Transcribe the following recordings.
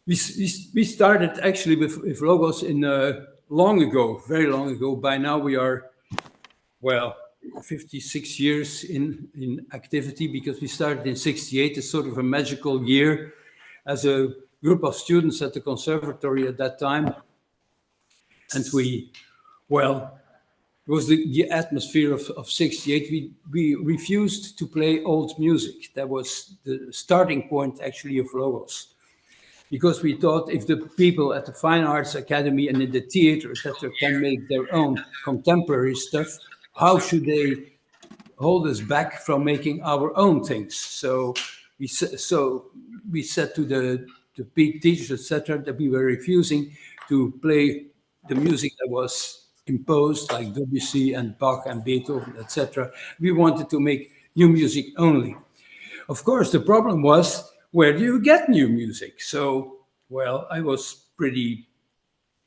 we started actually with logos in long ago, very long ago. By now we are, well, 56 years in activity, because we started in 68. It's sort of a magical year as a group of students at the conservatory at that time. And well, it was the atmosphere of 68. We refused to play old music. That was the starting point, actually, of Logos. Because we thought, if the people at the Fine Arts Academy and in the theater, etc., can make their own contemporary stuff, how should they hold us back from making our own things? So we said to the teachers, etc., that we were refusing to play the music that was imposed, like Debussy and Bach and Beethoven, etc. We wanted to make new music only. Of course, the problem was, where do you get new music? So, well, I was pretty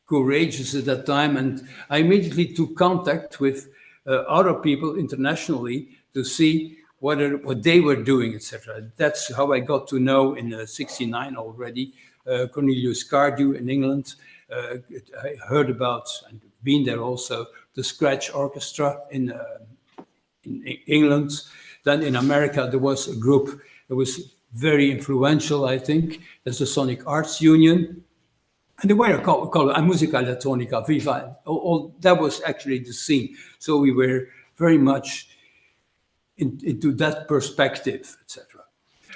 courageous at that time, and I immediately took contact with other people internationally to see what they were doing, etc. That's how I got to know in '69 already CholoniewskiPokój in England. I heard about and been there also, the Scratch Orchestra in England. Then in America there was a group that was very influential, I think. There's the Sonic Arts Union. And they were called Musica Elettronica Viva. That was actually the scene. So we were very much into that perspective, etc.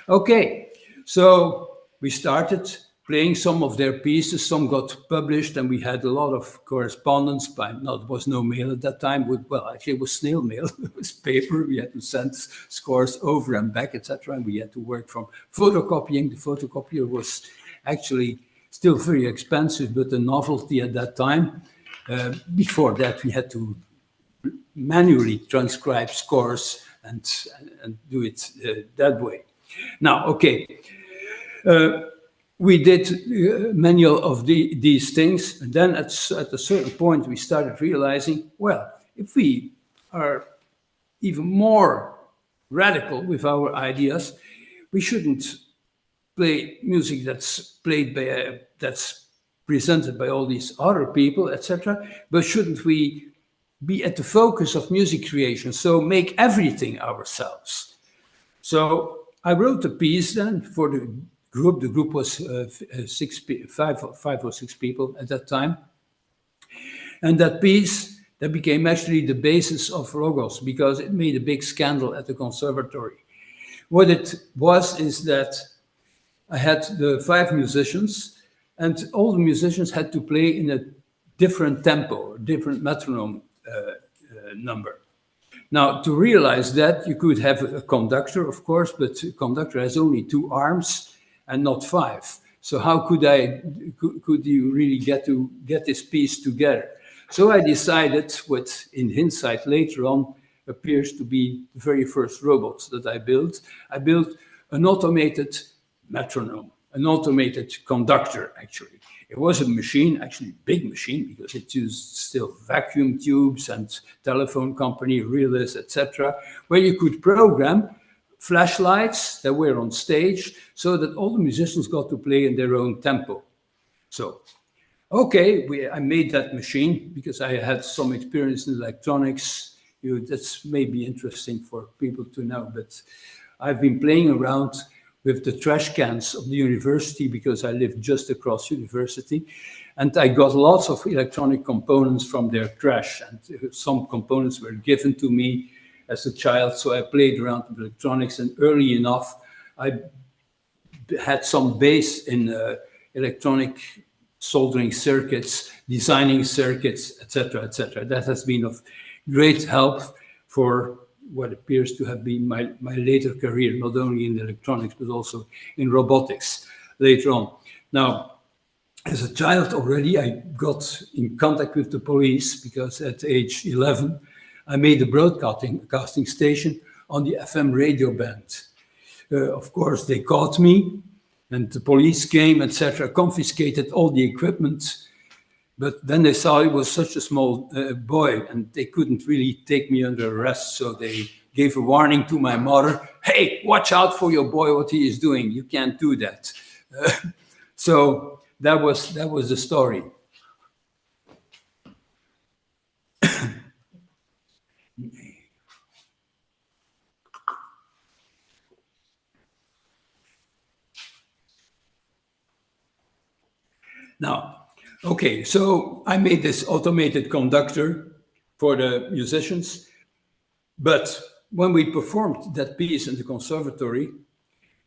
Okay, so we started playing some of their pieces. Some got published, and we had a lot of correspondence. There was no mail at that time. Actually, it was snail mail. It was paper. We had to send scores over and back, etc. And we had to work from photocopying. The photocopier was actually still very expensive, but a novelty at that time. Before that, we had to manually transcribe scores and do it that way. Now, okay. We did many of these things, and then at a certain point we started realizing, well, if we are even more radical with our ideas, we shouldn't play music that's presented by all these other people, etc. But shouldn't we be at the focus of music creation? So make everything ourselves. So I wrote a piece then for the group. The group was five or six people at that time. And that piece, that became actually the basis of Logos, because it made a big scandal at the conservatory. What it was is that I had the 5 musicians, and all the musicians had to play in a different tempo, a different metronome number. Now, to realize that, you could have a conductor, of course, but a conductor has only 2 arms and not 5. So how could you really get this piece together? So I decided, what in hindsight later on appears to be the very first robots that I built. I built an automated metronome, an automated conductor, actually. It was a machine, actually a big machine, because it used still vacuum tubes and telephone company, relays, etc., where you could program flashlights that were on stage so that all the musicians got to play in their own tempo. So, okay, I made that machine because I had some experience in electronics. That's maybe interesting for people to know, but I've been playing around with the trash cans of the university because I lived just across university. And I got lots of electronic components from their trash, and some components were given to me as a child. So I played around with electronics, and early enough, I had some base in electronic soldering circuits, designing circuits, etc., etc. That has been of great help for what appears to have been my later career, not only in electronics, but also in robotics later on. Now, as a child already, I got in contact with the police because at age 11, I made a broadcasting station on the FM radio band. Of course, they caught me, and the police came, etc., confiscated all the equipment. But then they saw I was such a small boy, and they couldn't really take me under arrest. So they gave a warning to my mother, hey, watch out for your boy, what he is doing. You can't do that. So that was the story. Now, okay, so I made this automated conductor for the musicians, but when we performed that piece in the conservatory,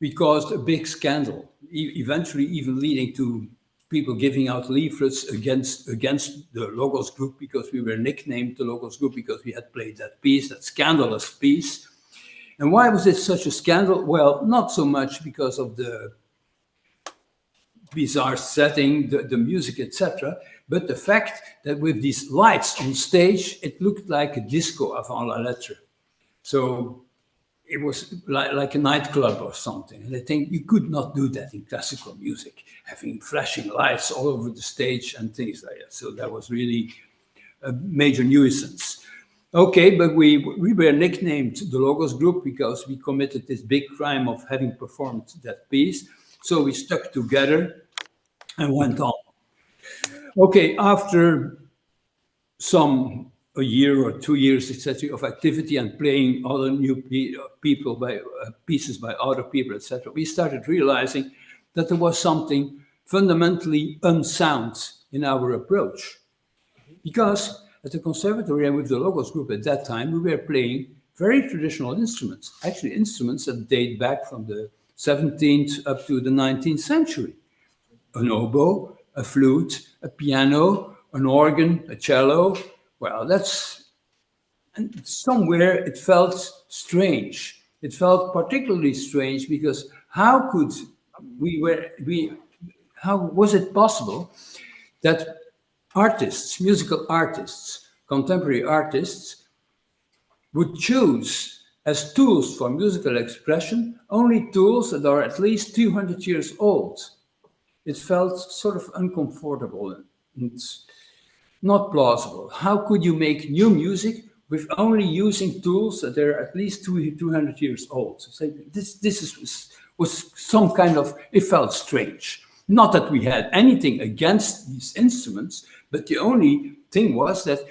we caused a big scandal, eventually even leading to people giving out leaflets against the Logos group, because we were nicknamed the Logos group because we had played that piece, that scandalous piece. And why was it such a scandal? Well, not so much because of the bizarre setting, the music, etc., but the fact that with these lights on stage, it looked like a disco avant la lettre. So it was like a nightclub or something. And I think you could not do that in classical music, having flashing lights all over the stage and things like that. So that was really a major nuisance. Okay, but we were nicknamed the Logos Group because we committed this big crime of having performed that piece. So we stuck together and went on. Okay, after a year or 2 years, etc., of activity and playing other new people by pieces by other people, etc., we started realizing that there was something fundamentally unsound in our approach. Because at the conservatory and with the Logos group at that time, we were playing very traditional instruments, actually instruments that date back from the 17th up to the 19th century. An oboe, a flute, a piano, an organ, a cello. Well, and somewhere it felt strange. It felt particularly strange because how was it possible that artists, musical artists, contemporary artists, would choose as tools for musical expression only tools that are at least 200 years old? It felt sort of uncomfortable and not plausible. How could you make new music with only using tools that are at least 200 years old? So was some kind of, it felt strange. Not that we had anything against these instruments, but the only thing was that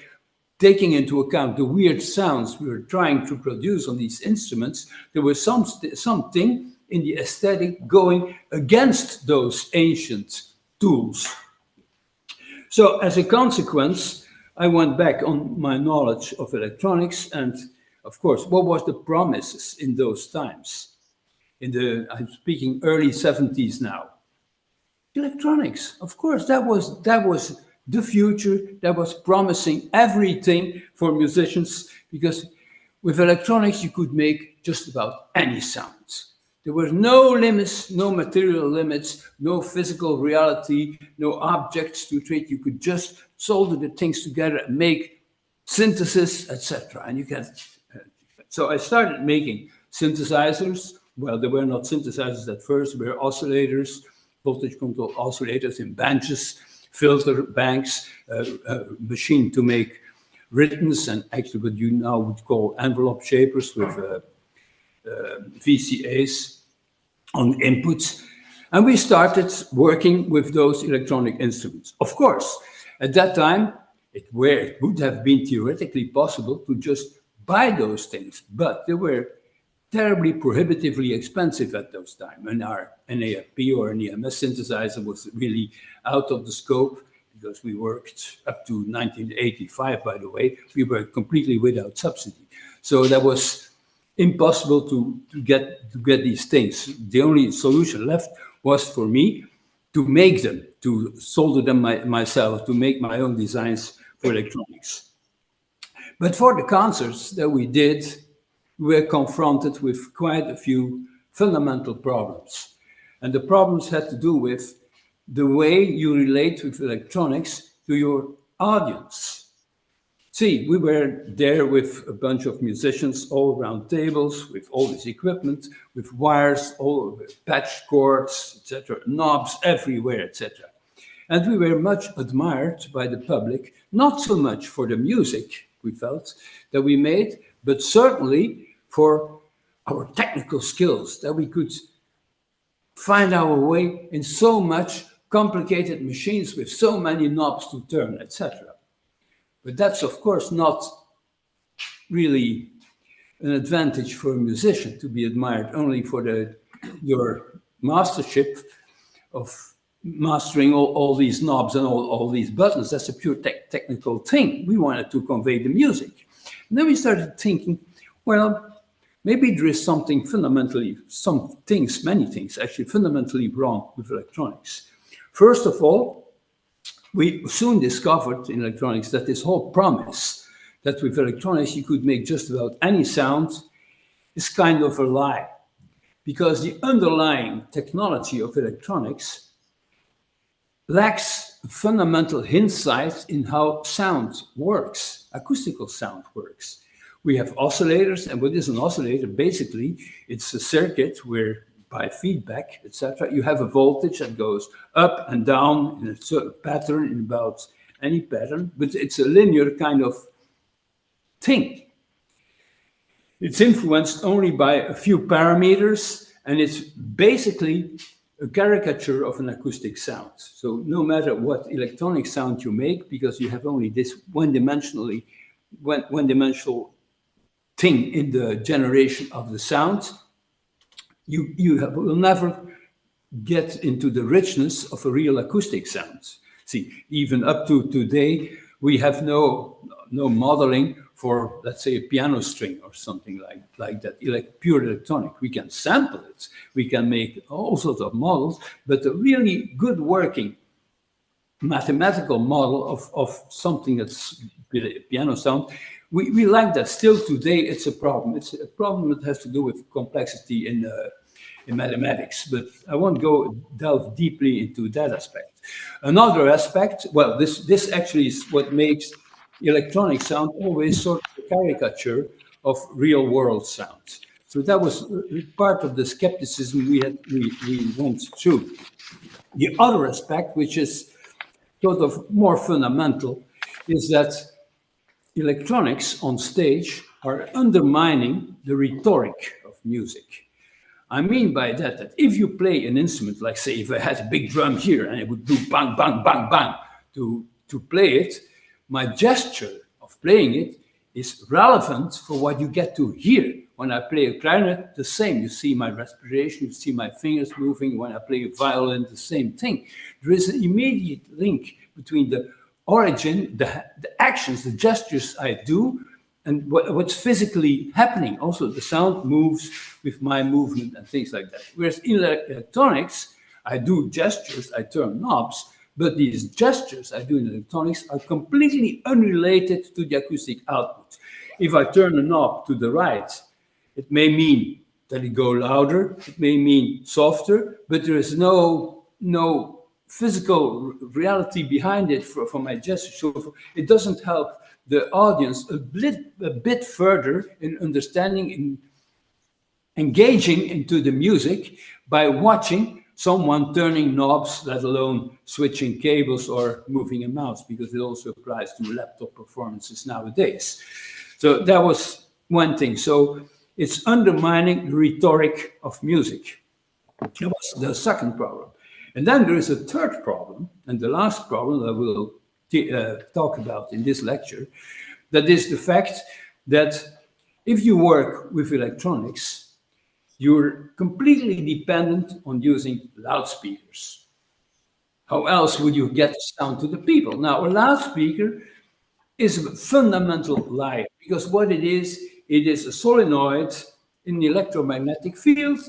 taking into account the weird sounds we were trying to produce on these instruments, there was something in the aesthetic going against those ancient tools. So as a consequence, I went back on my knowledge of electronics and, of course, what was the promises in those times? I'm speaking early 70s now. Electronics, of course, that was the future, that was promising everything for musicians, because with electronics you could make just about any sounds. There were no limits, no material limits, no physical reality, no objects to treat. You could just solder the things together and make synthesis, etc. And you can. So I started making synthesizers. Well, they were not synthesizers at first. They were oscillators, voltage control oscillators in benches, filter banks, a machine to make rhythms, and actually what you now would call envelope shapers with VCAs on inputs. And we started working with those electronic instruments. Of course, at that time, it would have been theoretically possible to just buy those things, but they were terribly prohibitively expensive at those times. And our NAFP or an EMS synthesizer was really out of the scope, because we worked up to 1985, by the way. We were completely without subsidy. So that was impossible to get these things. The only solution left was for me to make them, to solder them myself, to make my own designs for electronics. But for the concerts that we did, we were confronted with quite a few fundamental problems. And the problems had to do with the way you relate with electronics to your audience. See, we were there with a bunch of musicians all around tables, with all this equipment, with wires, all over, patch cords, etc., knobs everywhere, etc. And we were much admired by the public, not so much for the music, we felt, that we made, but certainly for our technical skills, that we could find our way in so much complicated machines with so many knobs to turn, etc. But that's, of course, not really an advantage for a musician to be admired only for your mastership of mastering all these knobs and all these buttons. That's a pure technical thing. We wanted to convey the music. And then we started thinking, well, maybe there is something fundamentally, many things actually fundamentally wrong with electronics. First of all, we soon discovered in electronics that this whole promise that with electronics you could make just about any sound is kind of a lie. Because the underlying technology of electronics lacks fundamental insight in how sound works, acoustical sound works. We have oscillators, and what is an oscillator? Basically, it's a circuit where by feedback, etc., you have a voltage that goes up and down in a certain pattern, in about any pattern, but it's a linear kind of thing. It's influenced only by a few parameters, and it's basically a caricature of an acoustic sound. So no matter what electronic sound you make, because you have only this one-dimensional thing in the generation of the sound, you will never get into the richness of a real acoustic sound. See, even up to today, we have no modeling for, let's say, a piano string or something like that, pure electronic. We can sample it, we can make all sorts of models, but a really good working mathematical model of something that's piano sound, we like that. Still today, it's a problem. It's a problem that has to do with complexity in mathematics, but I won't delve deeply into that aspect. Another aspect, well, this actually is what makes electronic sound always sort of a caricature of real world sound. So that was part of the skepticism we went through. The other aspect, which is sort of more fundamental, is that electronics on stage are undermining the rhetoric of music. I mean by that if you play an instrument, like say if I had a big drum here and it would do bang, bang, bang, bang to play it, my gesture of playing it is relevant for what you get to hear. When I play a clarinet, the same. You see my respiration, you see my fingers moving. When I play a violin, the same thing. There is an immediate link between the origin, the actions, the gestures I do, and what's physically happening. Also, the sound moves with my movement and things like that. Whereas in electronics, I do gestures, I turn knobs, but these gestures I do in electronics are completely unrelated to the acoustic output. If I turn a knob to the right, it may mean that it goes louder, it may mean softer, but there is no physical reality behind it for my gesture. So it doesn't help the audience a bit further in understanding, in engaging into the music by watching someone turning knobs, let alone switching cables or moving a mouse, because it also applies to laptop performances nowadays. So that was one thing. So it's undermining the rhetoric of music. That was the second problem. And then there is a third problem, and the last problem that we'll talk about in this lecture, that is the fact that if you work with electronics, you're completely dependent on using loudspeakers. How else would you get sound to the people? Now, a loudspeaker is a fundamental lie, because what it is a solenoid in the electromagnetic field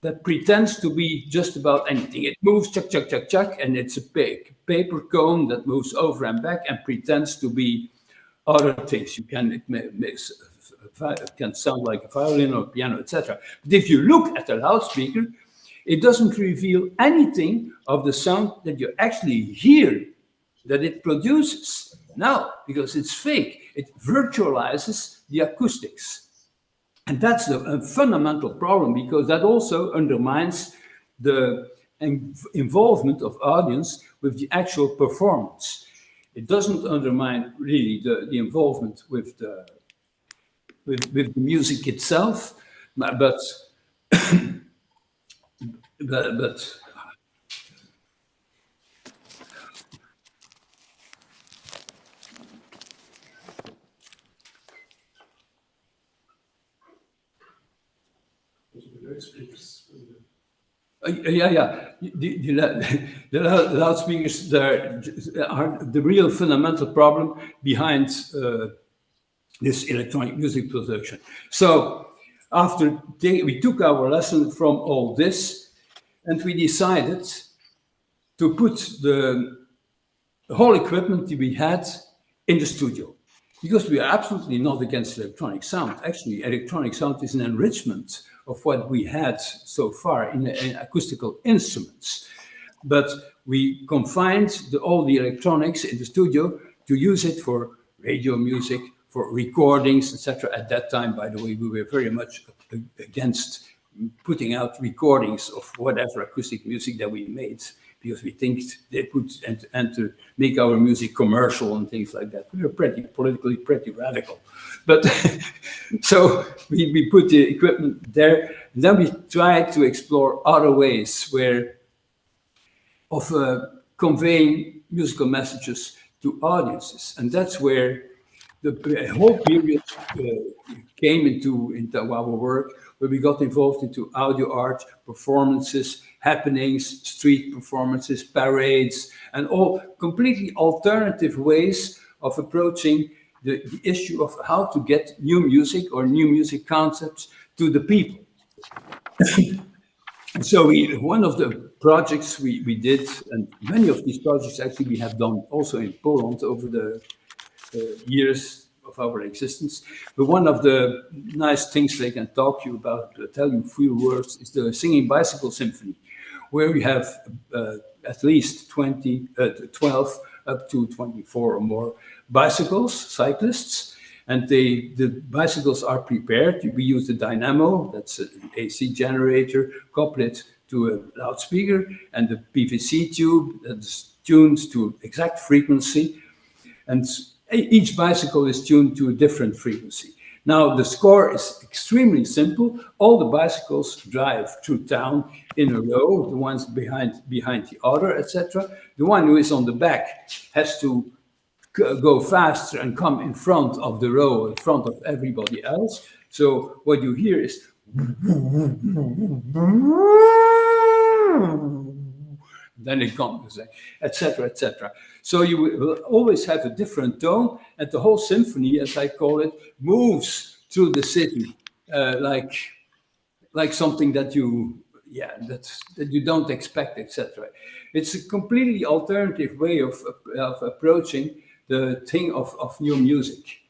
that pretends to be just about anything. It moves, chuck, chuck, chuck, chuck, and it's a paper cone that moves over and back and pretends to be other things. It can sound like a violin or piano, etc. But if you look at a loudspeaker, it doesn't reveal anything of the sound that you actually hear that it produces. Now, because it's fake, it virtualizes the acoustics. And that's a fundamental problem, because that also undermines the involvement of audience with the actual performance. It doesn't undermine really the involvement with the music itself, but Yeah. The loudspeakers are the real fundamental problem behind this electronic music production. So after we took our lesson from all this, and we decided to put the whole equipment that we had in the studio, because we are absolutely not against electronic sound. Actually, electronic sound is an enrichment of what we had so far in acoustical instruments. But we confined all the electronics in the studio to use it for radio music, for recordings, etc. At that time, by the way, we were very much against putting out recordings of whatever acoustic music that we made, because we think they put and to make our music commercial and things like that. We were politically pretty radical. But so we put the equipment there, and then we tried to explore other ways of conveying musical messages to audiences. And that's where the whole period came into our work, where we got involved into audio art, performances, happenings, street performances, parades, and all completely alternative ways of approaching the issue of how to get new music or new music concepts to the people. And so one of the projects we did, and many of these projects actually we have done also in Poland over the years of our existence. But one of the nice things they can talk to you about, tell you a few words, is the Singing Bicycle Symphony, where we have at least 12 up to 24 or more bicycles, cyclists, and the bicycles are prepared. We use the dynamo, that's an AC generator, coupled to a loudspeaker, and the PVC tube that's tuned to exact frequency. And each bicycle is tuned to a different frequency. Now, the score is extremely simple. All the bicycles drive through town in a row, the ones behind the other, etc. The one who is on the back has to go faster and come in front of the row, in front of everybody else. So what you hear is then it comes, etc., etc. So you will always have a different tone, and the whole symphony, as I call it, moves through the city like something that you don't expect, etc. It's a completely alternative way of approaching the thing of new music.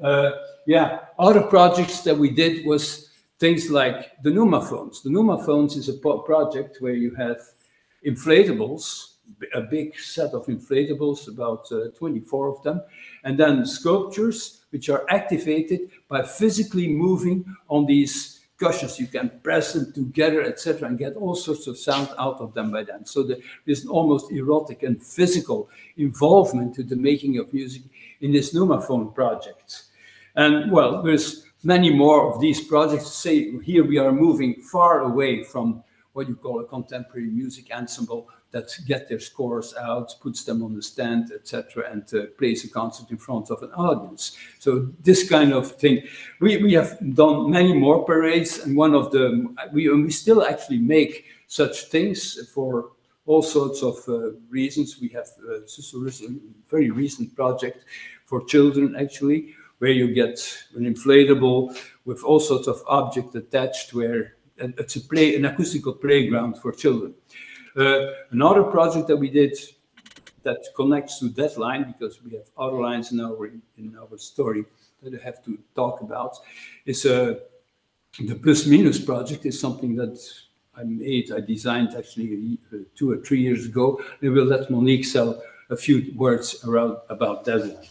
Other projects that we did was things like the Numaphones. The Numaphones is a project where you have inflatables, a big set of inflatables, about 24 of them, and then sculptures which are activated by physically moving on these cushions. You can press them together, etc., and get all sorts of sound out of them by then. So there's an almost erotic and physical involvement to the making of music in this Numaphone project. And well, there's many more of these projects. Say here we are moving far away from what you call a contemporary music ensemble that get their scores out, puts them on the stand, etc., and plays a concert in front of an audience. So this kind of thing. We have done many more parades, and one of them, we still actually make such things for all sorts of reasons. We have a very recent project for children, actually, where you get an inflatable with all sorts of objects attached, where it's an acoustical playground for children. Another project that we did that connects to that line, because we have other lines in our story that I have to talk about, is the Plus Minus project. Is something that I designed actually 2 or 3 years ago. We will let Monique say a few words about that one.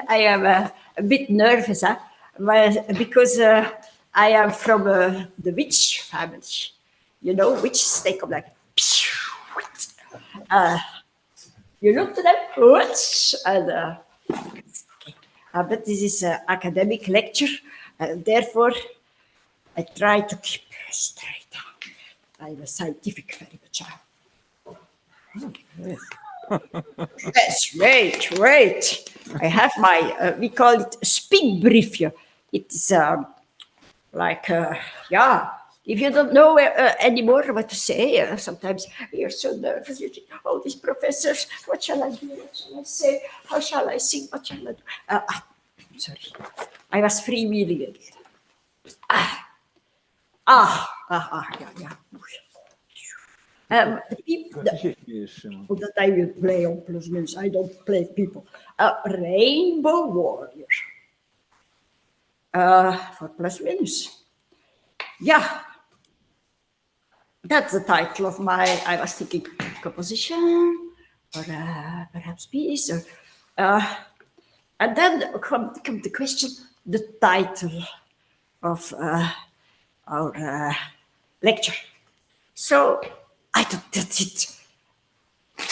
I am a bit nervous, because I am from the witch family. You know, witches, they come like, you look to them, witch, and but this is an academic lecture, therefore I try to keep straight. I'm a scientific very much. Yes, wait. I have my, we call it speak briefje. It is like, yeah, if you don't know anymore what to say, sometimes you're so nervous. You think, oh, these professors, what shall I do? What shall I say? How shall I sing? What shall I do? Sorry, I was freewheeling again. Ja. That I will play on plus minus. I don't play people. Rainbow Warrior. For plus minus. Yeah. That's the title of my, I was thinking, composition, or perhaps piece, or, and then come the question, the title of our lecture. So I thought, that's it.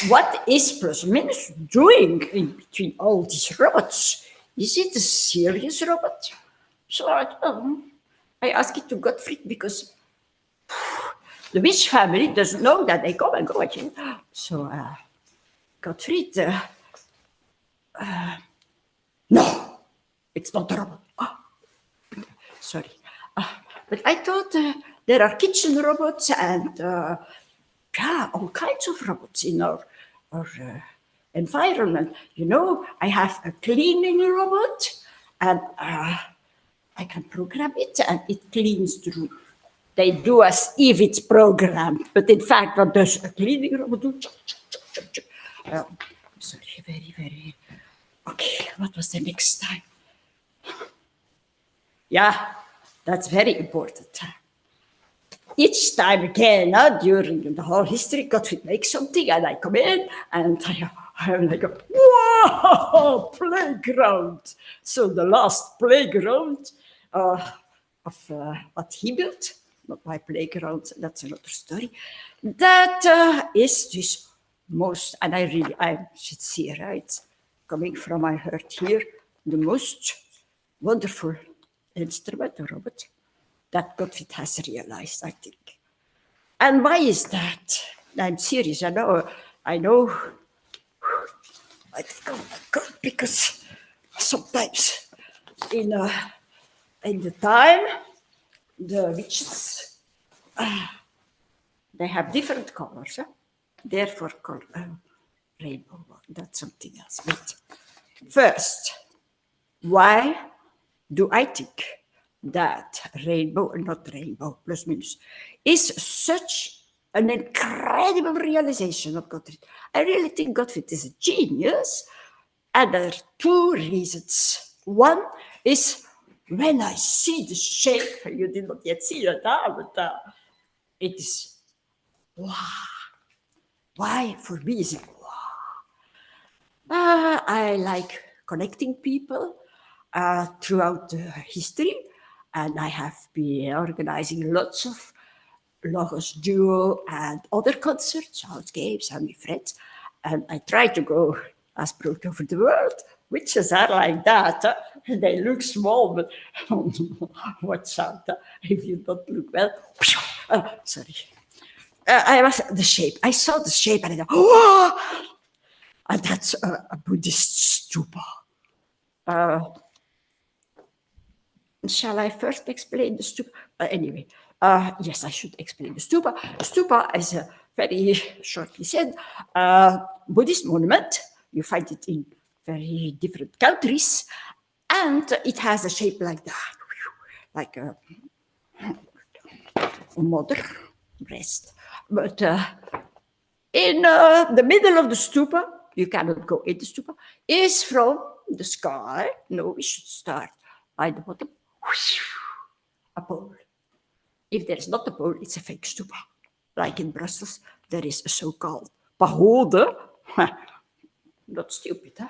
What is plus minus doing in between all these robots? Is it a serious robot? So I asked it to Gottfried because the Witch family doesn't know that they come and go again. So Gottfried, no, it's not a robot. Oh, sorry. But I thought there are kitchen robots and all kinds of robots in our environment. You know, I have a cleaning robot and I can program it and it cleans the room. They do as if it's programmed, but in fact, what does a cleaning robot do? Sorry, very. Okay, what was the next time? Yeah, that's very important. Each time again, during the whole history, Gottfried makes something, and I come in, and I go, whoa, playground. So the last playground of what he built, not my playground, that's another story. That is this most, and I should see, right? Coming from my heart here, the most wonderful instrument, a robot, that Gottfried has realized, I think. And why is that? I'm serious, I know. I think, oh my God, because sometimes in the time, the witches, they have different colors. Therefore, rainbow, that's something else. But first, why do I think that rainbow, not rainbow, plus minus, is such an incredible realization of Gottfried? I really think Gottfried is a genius, and there are two reasons. One is when I see the shape, you did not yet see it, but it is wow. Why for me is it wow? I like connecting people throughout the history, and I have been organizing lots of Logos Duo and other concerts, house games, and my friends, and I try to go as broad over the world. Witches are like that. They look small, but watch out if you don't look well. Sorry. I was the shape. I saw the shape and I thought, oh! And that's a Buddhist stupa. Shall I first explain the stupa? Anyway, yes, I should explain the stupa. Stupa is a very shortly said Buddhist monument. You find it in very different countries, and it has a shape like that, like a mother breast. But in the middle of the stupa, you cannot go in the stupa, is from the sky. No, we should start by the bottom. A pole. If there's not a pole, it's a fake stupa. Like in Brussels, there is a so-called pagode. Not stupid, huh?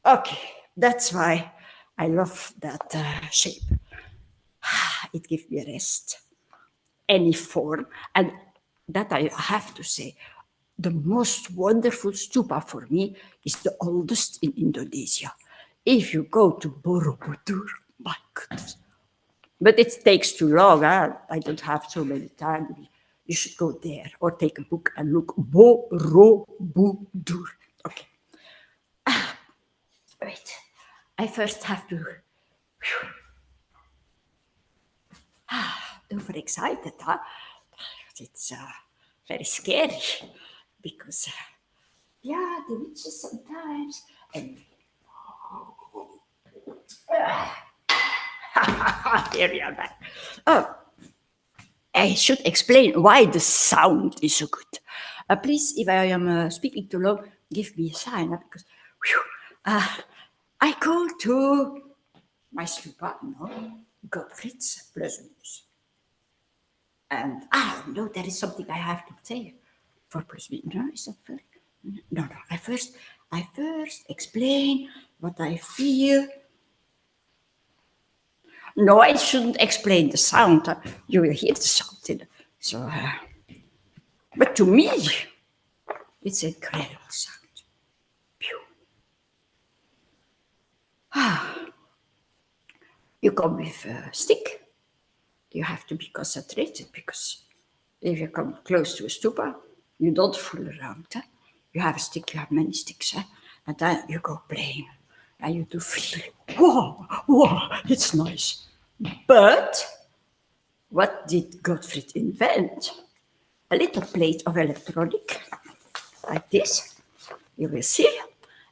Okay, that's why I love that shape. It gives me a rest. Any form. And that I have to say, the most wonderful stupa for me is the oldest in Indonesia. If you go to Borobudur, my goodness. But it takes too long. I don't have so many time. you should go there or take a book and look Borobudur. Okay. Wait, I first have to overexcited, huh? It's very scary because, yeah, the witches sometimes. And here you are back. Oh, I should explain why the sound is so good. Please, if I am speaking too low, give me a sign because I go to my stupa, Gottfried's plus. And no, there is something I have to say for plus minus. No, is that fair? No. I first explain what I feel. No, I shouldn't explain the sound. You will hear the sound. But to me, it's incredible sound. You come with a stick. You have to be concentrated because if you come close to a stupa, you don't fool around. Huh? You have a stick, you have many sticks, huh? And then you go playing and you do feel, whoa, it's nice. But what did Gottfried invent? A little plate of electronic, like this, you will see.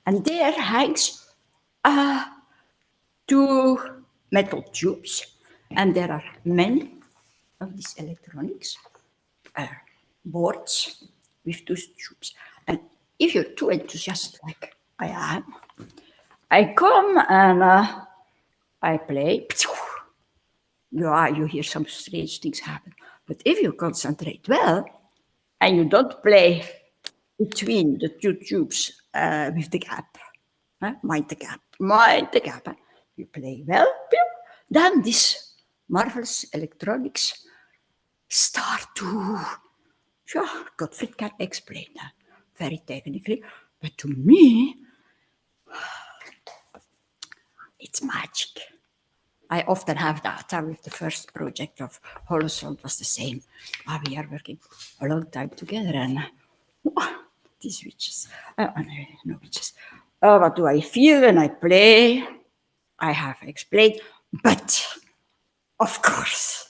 And there hangs 2 metal tubes. And there are many of these electronics boards with 2 tubes. And if you're too enthusiastic like I am, I come and I play. You hear some strange things happen. But if you concentrate well and you don't play between the 2 tubes with the gap, mind the gap. You play well, then this marvelous electronics start to, Gottfried can explain that very technically, but to me, it's magic. I often have that with the first project of Holosound was the same. We are working a long time together and these witches, no witches. What do I feel when I play? I have explained, but of course,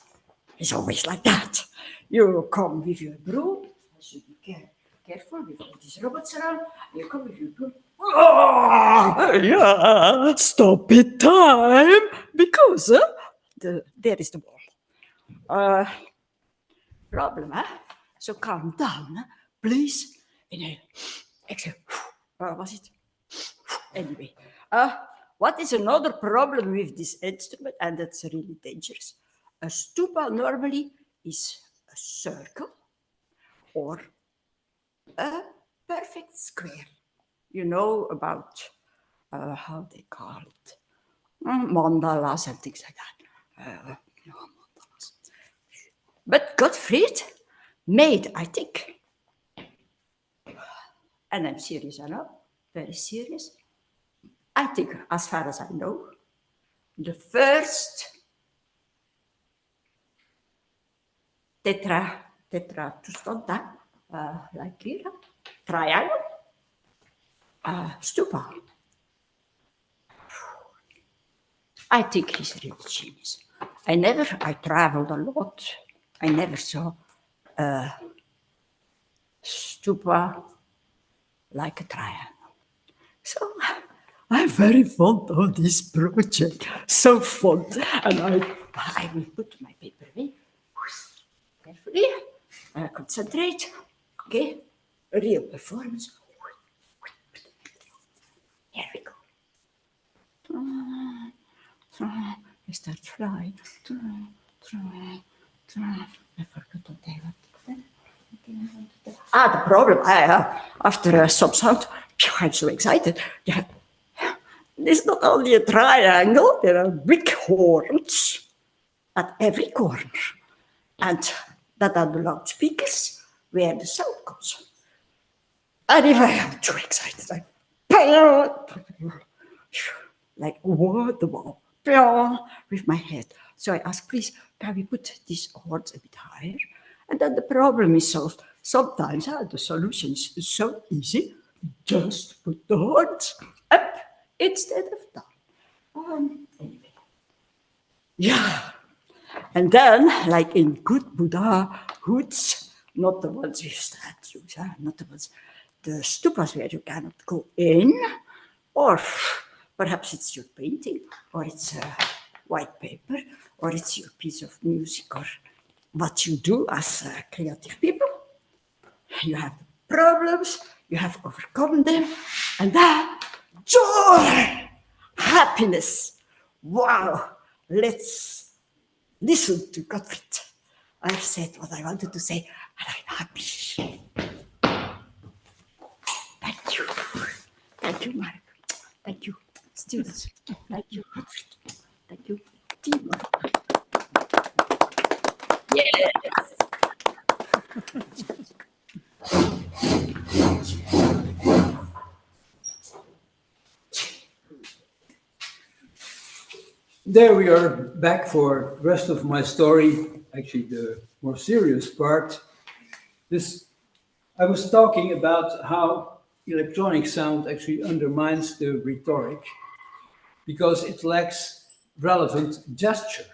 it's always like that. You come with your broom, I should be careful with all these robots around. You come with your broom. Yeah, stop it time, because there is the wall. Problem, huh? So calm down, please. Exhale. Was it? Anyway, what is another problem with this instrument, and that's really dangerous? A stupa normally is a circle or a perfect square. You know about how they call it, mandalas and things like that. Mandalas. But Gottfried made, I think, and I'm serious, I know, very serious. I think, as far as I know, the first tetratoustanta, like here, triangle, stupa. I think he's a real genius. I traveled a lot. I never saw a stupa like a triangle. So I'm very fond of this project. So fond. And I will put my paper away. Carefully. Concentrate. Okay. A real performance. Here we go. I start flying. I forgot to tell what. The problem, after some sound, I'm so excited. Yeah. It's not only a triangle, there are big horns at every corner. And that are the loudspeakers where the sound comes. And if I am too excited, like what the ball with my head. So I ask, please, can we put these horns a bit higher? and then the problem is solved. Sometimes the solution is so easy, just put the horns up instead of down. Anyway. Yeah. And then, like in good Buddha hoods, not the ones with statues, not the ones, the stupas where you cannot go in, or perhaps it's your painting, or it's white paper, or it's your piece of music, or what you do as creative people. You have problems, you have overcome them, and then joy, happiness. Wow, let's listen to Gottfried. I've said what I wanted to say, and I'm happy. Thank you. Thank you, Mark. Thank you, students. Thank you, Gottfried. Thank you, team. Yes. There we are back for the rest of my story, actually the more serious part. I was talking about how electronic sound actually undermines the rhetoric because it lacks relevant gesture.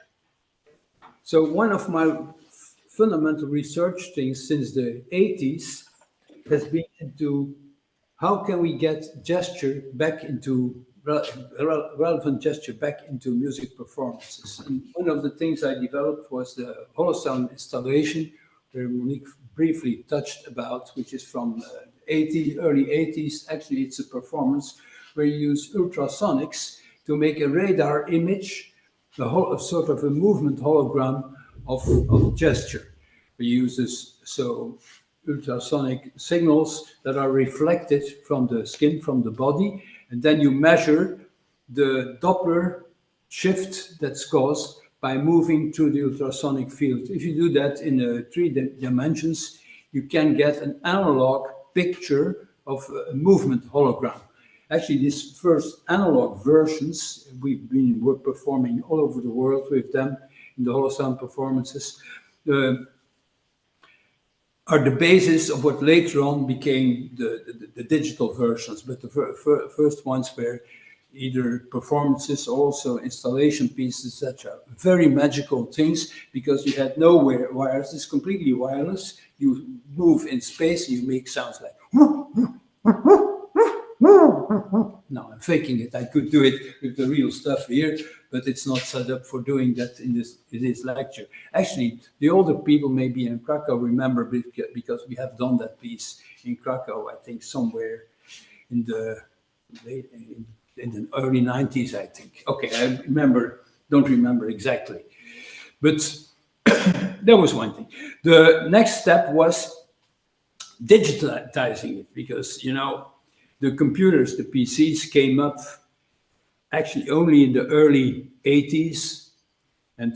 So one of my fundamental research things since the 80s has been into how can we get gesture back into relevant gesture back into music performances. And one of the things I developed was the holosound installation, where Monique briefly touched about, which is from early 80s. Actually, it's a performance where you use ultrasonics to make a radar image, a sort of a movement hologram of gesture. We use this, so ultrasonic signals that are reflected from the skin, from the body, and then you measure the Doppler shift that's caused by moving through the ultrasonic field. If you do that in 3 dimensions, you can get an analog picture of a movement hologram. Actually, these first analog versions, we're performing all over the world with them in the holosound performances, are the basis of what later on became the digital versions. But the first ones were either performances, also installation pieces, etc. Very magical things because you had no wires. It's completely wireless. You move in space and you make sounds like. No, I'm faking it. I could do it with the real stuff here, but it's not set up for doing that in this lecture. Actually, the older people maybe in Krakow remember because we have done that piece in Krakow, I think somewhere in the early 90s, I think. Okay, I don't remember exactly. But that was one thing. The next step was digitizing it because, the computers, the PCs came up actually only in the early 80s. And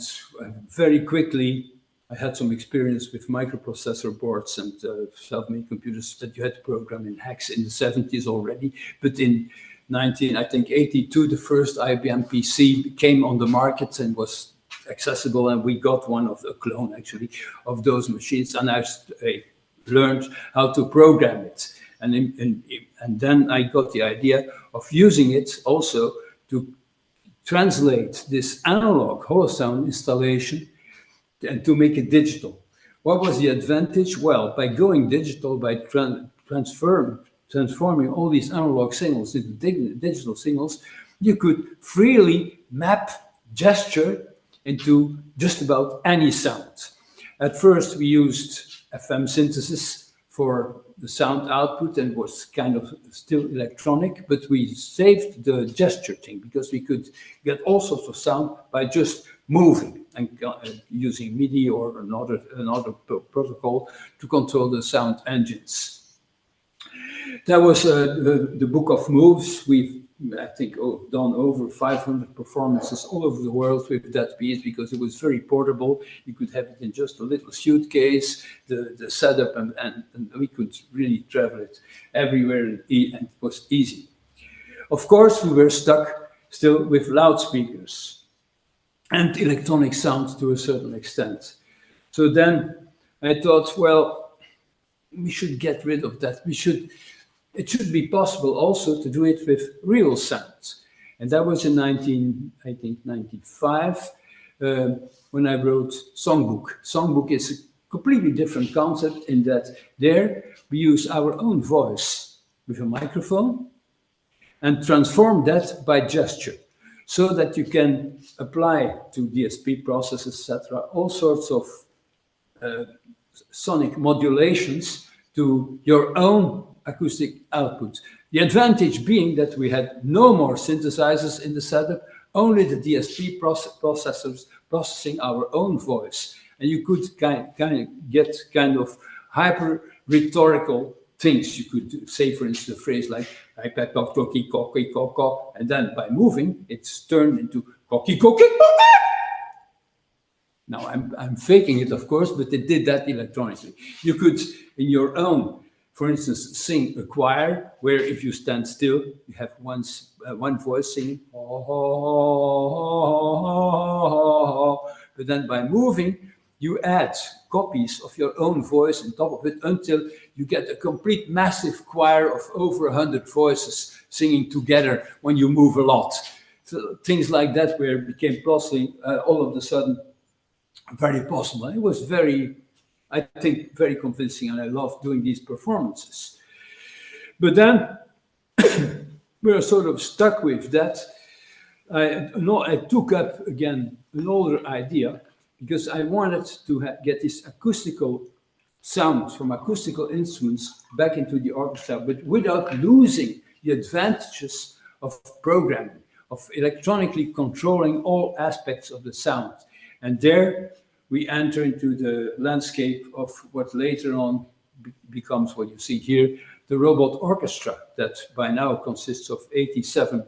very quickly, I had some experience with microprocessor boards and self-made computers that you had to program in hex in the 70s already. But in 1982, the first IBM PC came on the market and was accessible. And we got one of the clone, actually, of those machines. And I learned how to program it. And then I got the idea of using it also to translate this analog holosound installation and to make it digital. What was the advantage? Well, by going digital, by transforming all these analog signals into digital signals, you could freely map gesture into just about any sound. At first, we used FM synthesis for the sound output and was kind of still electronic, but we saved the gesture thing because we could get all sorts of sound by just moving and using MIDI or another protocol to control the sound engines. That was the book of moves. We've, I think, done over 500 performances all over the world with that piece because it was very portable. You could have it in just a little suitcase, the setup, and we could really travel it everywhere, and it was easy. Of course, we were stuck still with loudspeakers and electronic sound to a certain extent. So then I thought, well, we should get rid of that. It should be possible also to do it with real sounds. And that was in 1995, when I wrote Songbook. Songbook is a completely different concept in that there we use our own voice with a microphone and transform that by gesture, so that you can apply to DSP processes, etc., all sorts of sonic modulations to your own acoustic output. The advantage being that we had no more synthesizers in the setup, only the DSP processors processing our own voice. And you could kind of get kind of hyper rhetorical things. You could say, for instance, a phrase like, and then by moving, it's turned into cocky, cocky, cocky. Now, I'm faking it, of course, but they did that electronically. You could, in your own, for instance, sing a choir, where if you stand still, you have one voice singing, but then by moving, you add copies of your own voice on top of it until you get a complete massive choir of over 100 voices singing together when you move a lot. So things like that, where it became possibly all of a sudden very possible. It was very, I think, very convincing, and I loved doing these performances. But then we were sort of stuck with that. I took up again an older idea, because I wanted to get this acoustical sound from acoustical instruments back into the orchestra, but without losing the advantages of programming, of electronically controlling all aspects of the sound. And there we enter into the landscape of what later on becomes what you see here, the robot orchestra, that by now consists of 87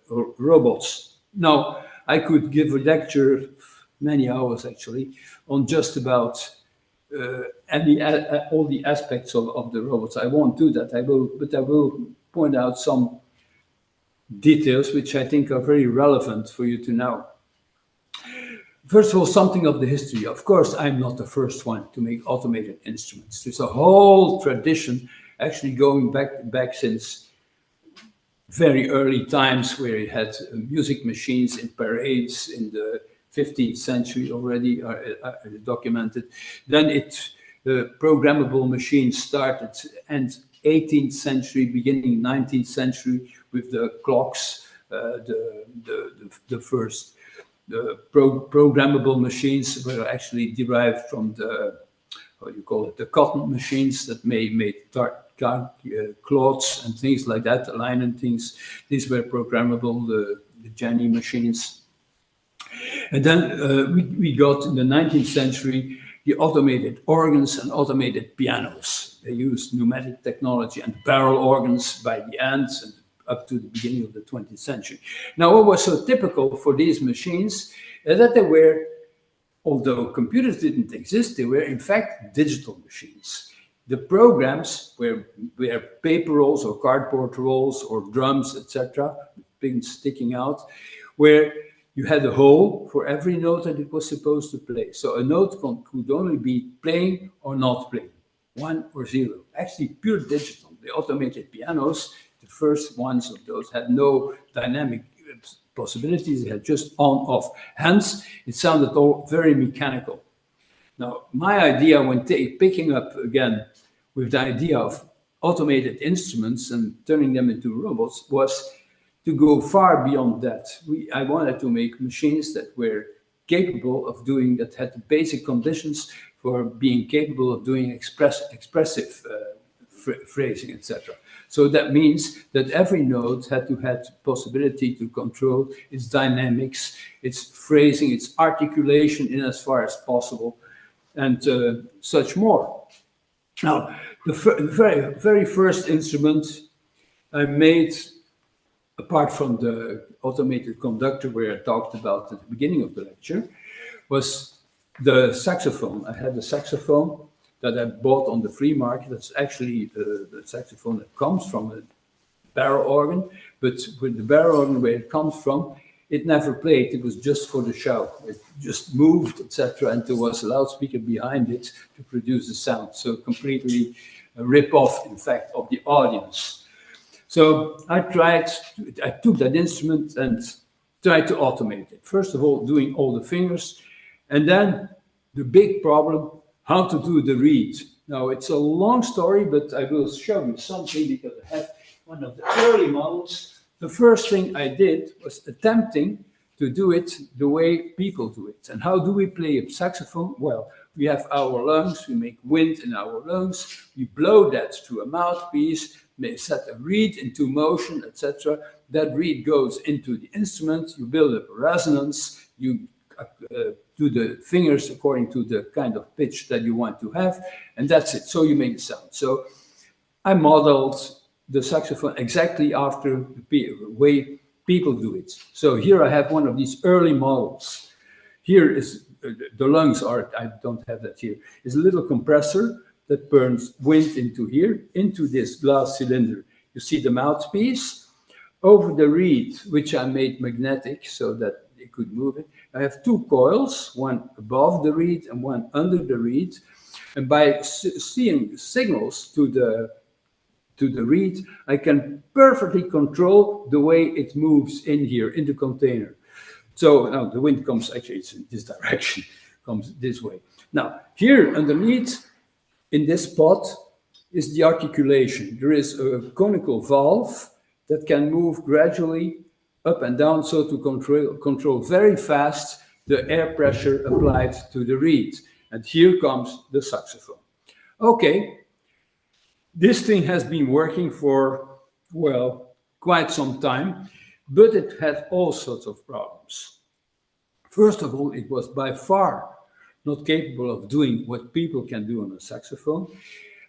robots. Now, I could give a lecture, many hours actually, on just about all the aspects of the robots. I won't do that, but I will point out some details which I think are very relevant for you to know. First of all, something of the history. Of course, I'm not the first one to make automated instruments. There's a whole tradition actually going back since very early times, where you had music machines in parades in the 15th century already are documented. Then the programmable machines started end 18th century, beginning 19th century with the clocks, the first. The programmable machines were actually derived from the, the cotton machines that made cloths and things like that, linen things. These were programmable, the Jenny machines. And then we got in the 19th century the automated organs and automated pianos. They used pneumatic technology and barrel organs by the end, and up to the beginning of the 20th century. Now, what was so typical for these machines is that they were, although computers didn't exist, they were in fact digital machines. The programs were paper rolls or cardboard rolls or drums, etc., pins sticking out, where you had a hole for every note that it was supposed to play. So a note could only be playing or not playing, 1 or 0. Actually, pure digital. The automated pianos, the first ones of those, had no dynamic possibilities. They had just on-off. Hence, it sounded all very mechanical. Now, my idea when picking up again with the idea of automated instruments and turning them into robots was to go far beyond that. I wanted to make machines that were capable of doing, that had the basic conditions for being capable of doing expressive phrasing, etc. So that means that every note had to have possibility to control its dynamics, its phrasing, its articulation in as far as possible, and such more. Now, the very first instrument I made, apart from the automated conductor where I talked about at the beginning of the lecture, was the saxophone. I had a saxophone that I bought on the free market. That's actually the saxophone that comes from a barrel organ, but with the barrel organ where it comes from, it never played. It was just for the show. It just moved, etc. And there was a loudspeaker behind it to produce the sound. So completely a rip-off, in fact, of the audience. So I took that instrument and tried to automate it. First of all, doing all the fingers. And then the big problem, how to do the reed. Now, it's a long story, but I will show you something because I have one of the early models. The first thing I did was attempting to do it the way people do it. And how do we play a saxophone? Well, we have our lungs, we make wind in our lungs, we blow that through a mouthpiece, may set a reed into motion, etc. That reed goes into the instrument, you build up a resonance, you do the fingers according to the kind of pitch that you want to have, and that's it. So you make the sound. So I modeled the saxophone exactly after the way people do it. So here I have one of these early models. Here is the lungs are, I don't have that here, is a little compressor that burns wind into here, into this glass cylinder. You see the mouthpiece. Over the reed, which I made magnetic so that they could move it, I have two coils, one above the reed and one under the reed. And by seeing signals to the reed, I can perfectly control the way it moves in here, in the container. So now the wind comes, actually it's in this direction, comes this way. Now, here underneath, in this pot, is the articulation. There is a conical valve that can move gradually up and down, so to control very fast the air pressure applied to the reed. And here comes the saxophone. Okay, this thing has been working for, well, quite some time, but it had all sorts of problems. First of all, it was by far not capable of doing what people can do on a saxophone.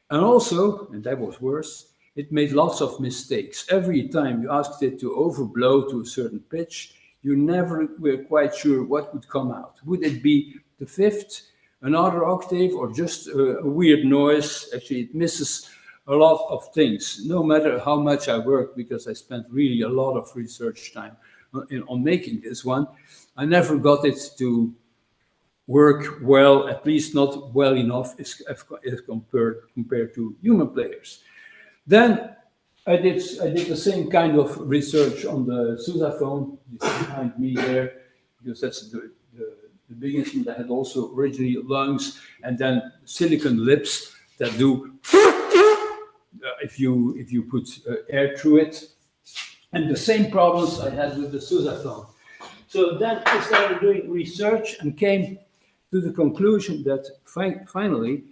And also, and that was worse, it made lots of mistakes. Every time you asked it to overblow to a certain pitch, you never were quite sure what would come out. Would it be the fifth, another octave, or just a weird noise? Actually, it misses a lot of things, no matter how much I worked, because I spent really a lot of research time on making this one. I never got it to work well, at least not well enough as compared to human players. Then I did the same kind of research on the sousaphone. You see behind me there, because that's the big instrument that had also originally lungs and then silicon lips that do if you put air through it, and the same problems I had with the sousaphone. So then I started doing research and came to the conclusion that finally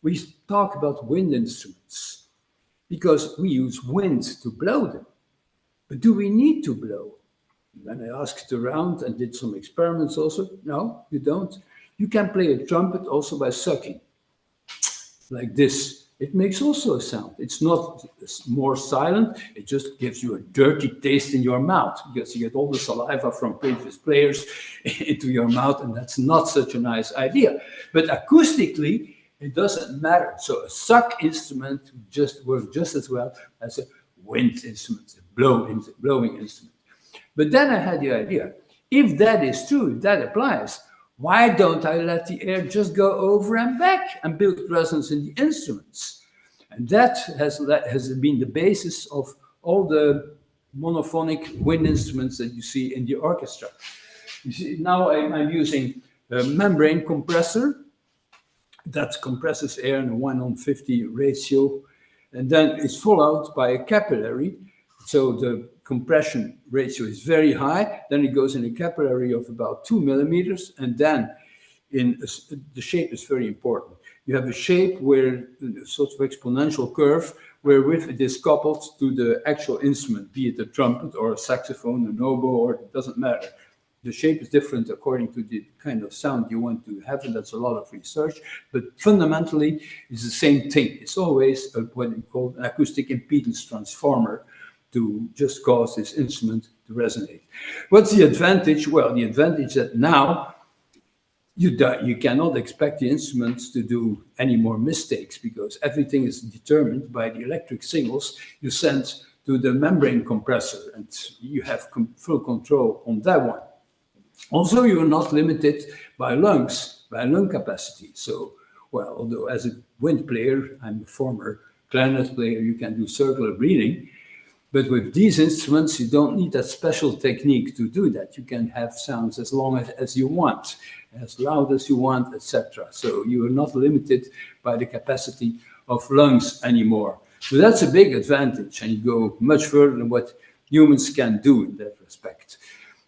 we talk about wind instruments because we use wind to blow them. But do we need to blow? Then I asked around and did some experiments also. No, you don't. You can play a trumpet also by sucking, like this. It makes also a sound. It's not more silent. It just gives you a dirty taste in your mouth because you get all the saliva from previous players into your mouth, and that's not such a nice idea. But acoustically, it doesn't matter. So a suck instrument just works just as well as a wind instrument, a blowing instrument. But then I had the idea, if that is true, if that applies, why don't I let the air just go over and back and build resonance in the instruments? And that has been the basis of all the monophonic wind instruments that you see in the orchestra. You see, now I'm using a membrane compressor that compresses air in a 1:50 ratio, and then it's followed by a capillary. So the compression ratio is very high, then it goes in a capillary of about 2 millimeters, and then the shape is very important. You have a shape where a sort of exponential curve wherewith it is coupled to the actual instrument, be it a trumpet or a saxophone, an oboe, or it doesn't matter. The shape is different according to the kind of sound you want to have, and that's a lot of research, but fundamentally it's the same thing. It's always what we call an acoustic impedance transformer to just cause this instrument to resonate. What's the advantage? Well, the advantage that now you cannot expect the instruments to do any more mistakes because everything is determined by the electric signals you send to the membrane compressor, and you have full control on that one. Also, you are not limited by lung capacity. So, well, although as a wind player, I'm a former clarinet player, you can do circular breathing. But with these instruments, you don't need that special technique to do that. You can have sounds as long as you want, as loud as you want, etc. So you are not limited by the capacity of lungs anymore. So that's a big advantage, and you go much further than what humans can do in that respect.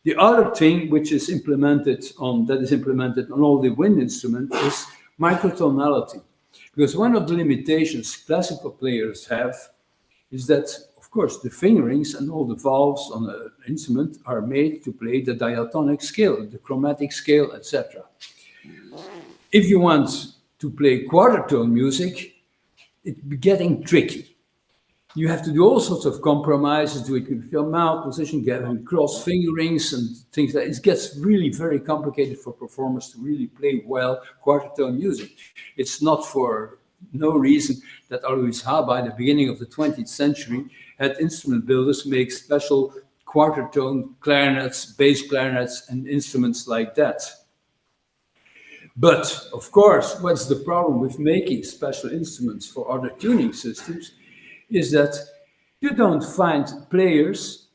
The other thing which is implemented on all the wind instruments is microtonality. Because one of the limitations classical players have is that, of course, the fingerings and all the valves on an instrument are made to play the diatonic scale, the chromatic scale, etc. If you want to play quarter tone music, it's getting tricky. You have to do all sorts of compromises, do it with your mouth position, getting cross fingerings and things like that. It gets really very complicated for performers to really play well quarter tone music. It's not for no reason that Alois Haber, at the beginning of the 20th century, had instrument builders make special quarter tone clarinets, bass clarinets, and instruments like that. But, of course, what's the problem with making special instruments for other tuning systems is that you don't find players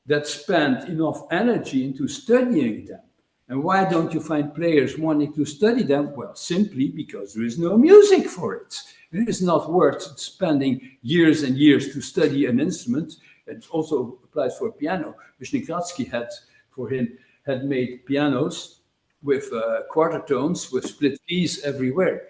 that spend enough energy into studying them. And why don't you find players wanting to study them? Well, simply because there is no music for it. It is not worth spending years and years to study an instrument. It also applies for piano. Wisniewski had made pianos with quarter tones, with split keys everywhere.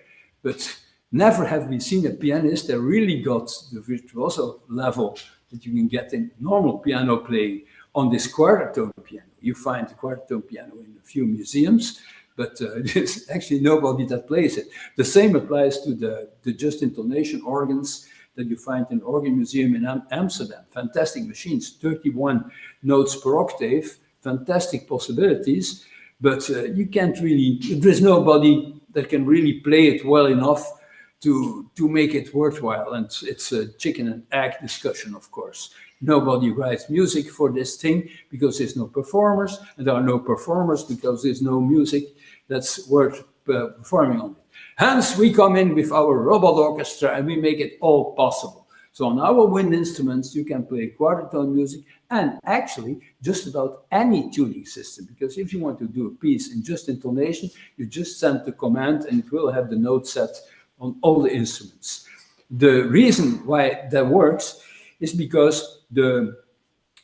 But never have we seen a pianist that really got the virtuoso level that you can get in normal piano playing on this quarter tone piano. You find the quarter tone piano in a few museums, but there's actually nobody that plays it. The same applies to the just intonation organs that you find in Organ Museum in Amsterdam. Fantastic machines, 31 notes per octave, fantastic possibilities, but you can't really, there's nobody that can really play it well enough to make it worthwhile. And it's a chicken and egg discussion, of course. Nobody writes music for this thing because there's no performers, and there are no performers because there's no music that's worth performing on it. Hence, we come in with our robot orchestra and we make it all possible. So on our wind instruments, you can play quarter tone music and actually just about any tuning system. Because if you want to do a piece in just intonation, you just send the command and it will have the note set on all the instruments. The reason why that works is because the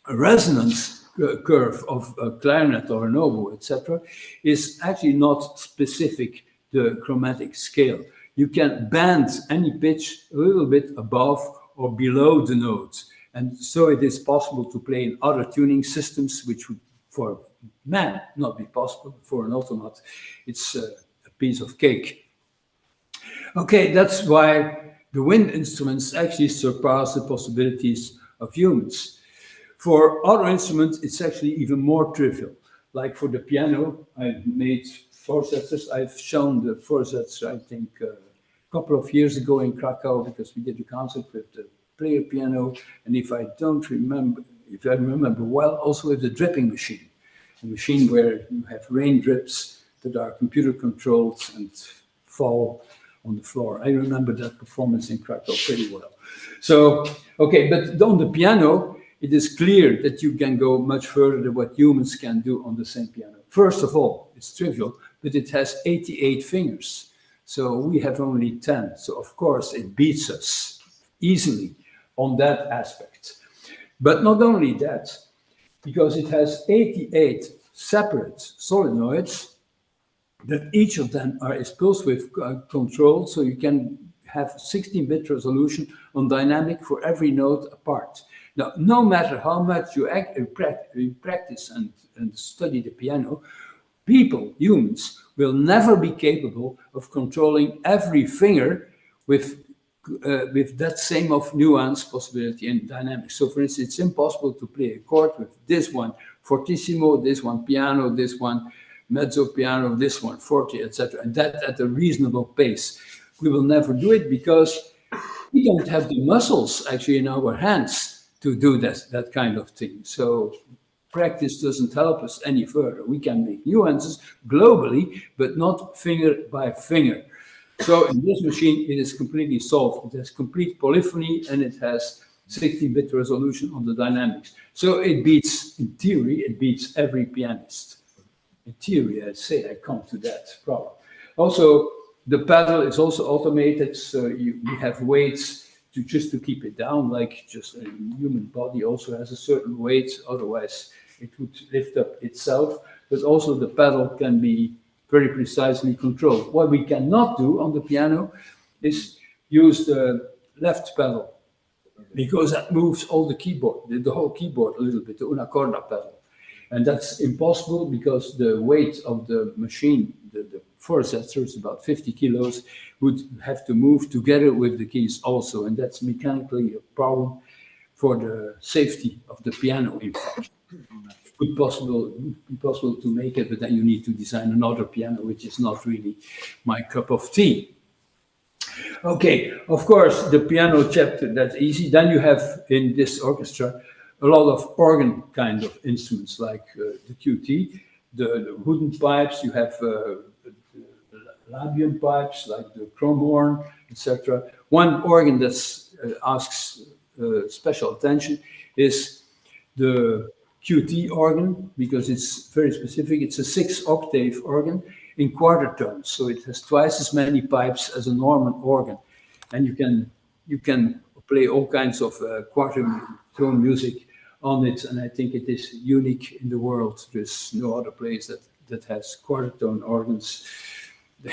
resonance curve of a clarinet or an oboe, etc., is actually not specific to the chromatic scale. You can bend any pitch a little bit above or below the note. And so it is possible to play in other tuning systems, which would, for man, not be possible. For an automat, it's a piece of cake. Okay, that's why the wind instruments actually surpass the possibilities of humans. For other instruments, it's actually even more trivial. Like for the piano, I've made forsetters. I've shown the forsetters, I think, a couple of years ago in Krakow, because we did a concert with the player piano. And if I remember well, also with the dripping machine, a machine where you have rain drips that are computer controlled and fall on the floor. I remember that performance in Krakow pretty well. So, okay, but on the piano, it is clear that you can go much further than what humans can do on the same piano. First of all, it's trivial, but it has 88 fingers. So we have only 10. So of course it beats us easily on that aspect. But not only that, because it has 88 separate solenoids, that each of them is pulse width controlled, so you can have 16-bit resolution on dynamic for every note apart. Now, no matter how much you practice and study the piano, humans, will never be capable of controlling every finger with that same of nuance, possibility, and dynamics. So, for instance, it's impossible to play a chord with this one fortissimo, this one piano, this one mezzo piano, this one forte, etc., and that at a reasonable pace. We will never do it because we don't have the muscles actually in our hands to do that kind of thing. So practice doesn't help us any further. We can make nuances globally, but not finger by finger. So in this machine, it is completely solved. It has complete polyphony, and it has 16-bit resolution on the dynamics. So it beats, in theory, it beats every pianist. In theory, I say, I come to that problem. Also, the pedal is also automated, so we have weights just to keep it down, like just a human body also has a certain weight, otherwise it would lift up itself. But also the pedal can be very precisely controlled. What we cannot do on the piano is use the left pedal, because that moves all the keyboard, the whole keyboard a little bit, the una corda pedal. And that's impossible because the weight of the machine, the forceps, is about 50 kilos, would have to move together with the keys also. And that's mechanically a problem for the safety of the piano, in fact. It could be possible to make it, but then you need to design another piano, which is not really my cup of tea. Okay, of course, the piano chapter, that's easy. Then you have in this orchestra a lot of organ kind of instruments, like the QT, the wooden pipes. You have labium pipes, like the chrome horn, etc. One organ that asks special attention is the QT organ, because it's very specific. It's a 6-octave organ in quarter tones, so it has twice as many pipes as a normal organ, and you can play all kinds of quarter tone music on it, and I think it is unique in the world. There's no other place that has quarter tone organs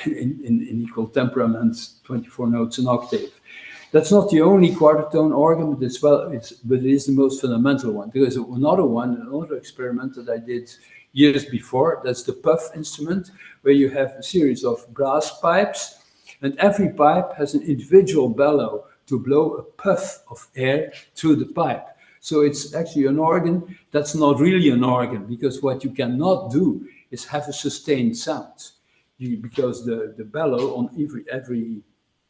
in equal temperament, 24 notes an octave. That's not the only quarter tone organ, but it is the most fundamental one. There is another experiment that I did years before. That's the puff instrument, where you have a series of brass pipes, and every pipe has an individual bellow to blow a puff of air through the pipe. So it's actually an organ that's not really an organ, because what you cannot do is have a sustained sound, because the bellow on every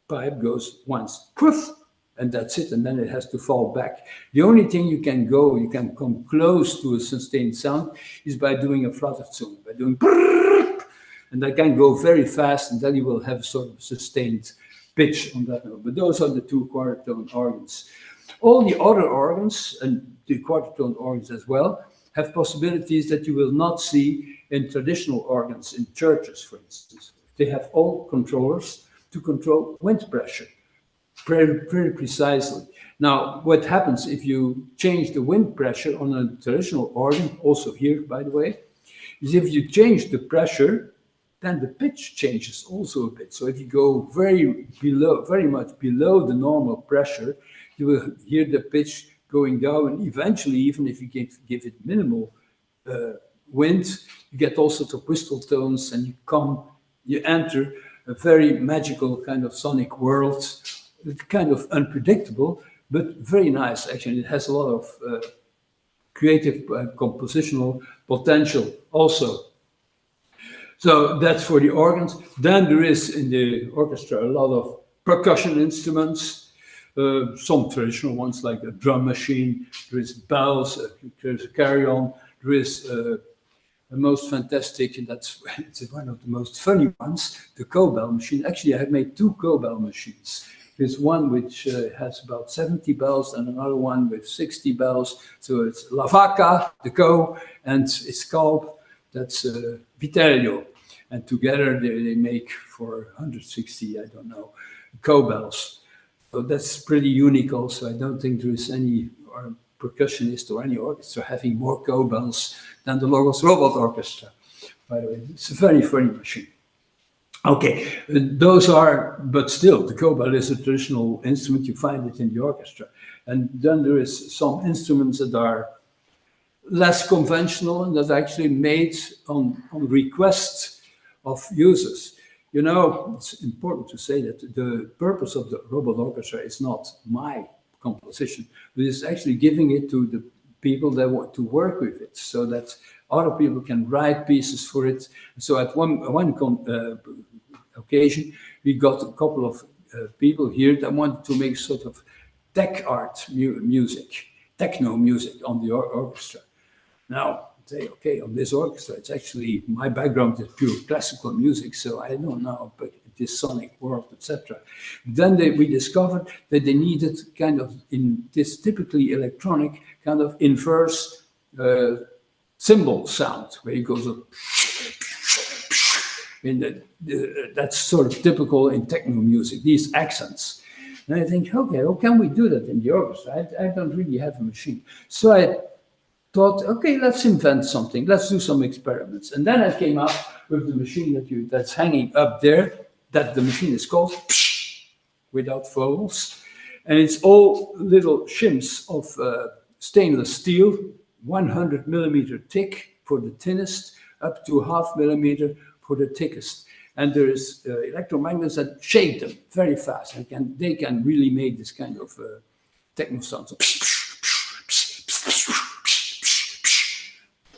pipe goes once, poof, and that's it, and then it has to fall back. The only thing you can come close to a sustained sound is by doing a flugelzone, by doing brrrr, and that can go very fast, and then you will have sort of sustained pitch on that note. But those are the two quarter tone organs. All the other organs, and the quarter tone organs as well, have possibilities that you will not see in traditional organs in churches, for instance. They have all controllers to control wind pressure very, very precisely. Now, what happens if you change the wind pressure on a traditional organ, also here, by the way, is if you change the pressure, then the pitch changes also a bit. So if you go very much below the normal pressure, you will hear the pitch going down, and eventually, even if you give it minimal wind, you get all sorts of whistle tones, and you enter a very magical kind of sonic world. It's kind of unpredictable, but very nice, actually. It has a lot of creative compositional potential also. So that's for the organs. Then there is in the orchestra a lot of percussion instruments, some traditional ones like a drum machine. There is bells, there's a carry-on, there is the most fantastic, and it's one of the most funny ones, the cowbell machine. Actually, I have made 2 cowbell machines. There's one which has about 70 bells, and another one with 60 bells. So it's La Vaca, the cow, and it's calb, that's Vitello. And together they make for 160, I don't know, cowbells. So that's pretty unique also. I don't think there is any percussionist or any orchestra having more cowbells than the Logos Robot Orchestra. By the way, it's a very funny machine. Okay, but still, the cowbell is a traditional instrument. You find it in the orchestra. And then there is some instruments that are less conventional and that are actually made on request of users. You know, it's important to say that the purpose of the robot orchestra is not my composition, but it's actually giving it to the people that want to work with it, so that other people can write pieces for it. So at one occasion, we got a couple of people here that wanted to make sort of tech art music. techno music on the orchestra. Now, say, okay, on this orchestra, it's actually, my background is pure classical music, so I don't know, but this sonic world, etc. Then we discovered that they needed kind of, in this typically electronic, kind of inverse cymbal sound, where it goes up. That's sort of typical in techno music, these accents. And I think, okay, how can we do that in the orchestra? I don't really have a machine. So I thought, okay, let's invent something. Let's do some experiments. And then I came up with the machine that's hanging up there, that the machine is called without vowels. And it's all little shims of stainless steel, 100 millimeter thick for the thinnest, up to 0.5 millimeter for the thickest. And there is electromagnets that shake them very fast. And they can really make this kind of techno sound.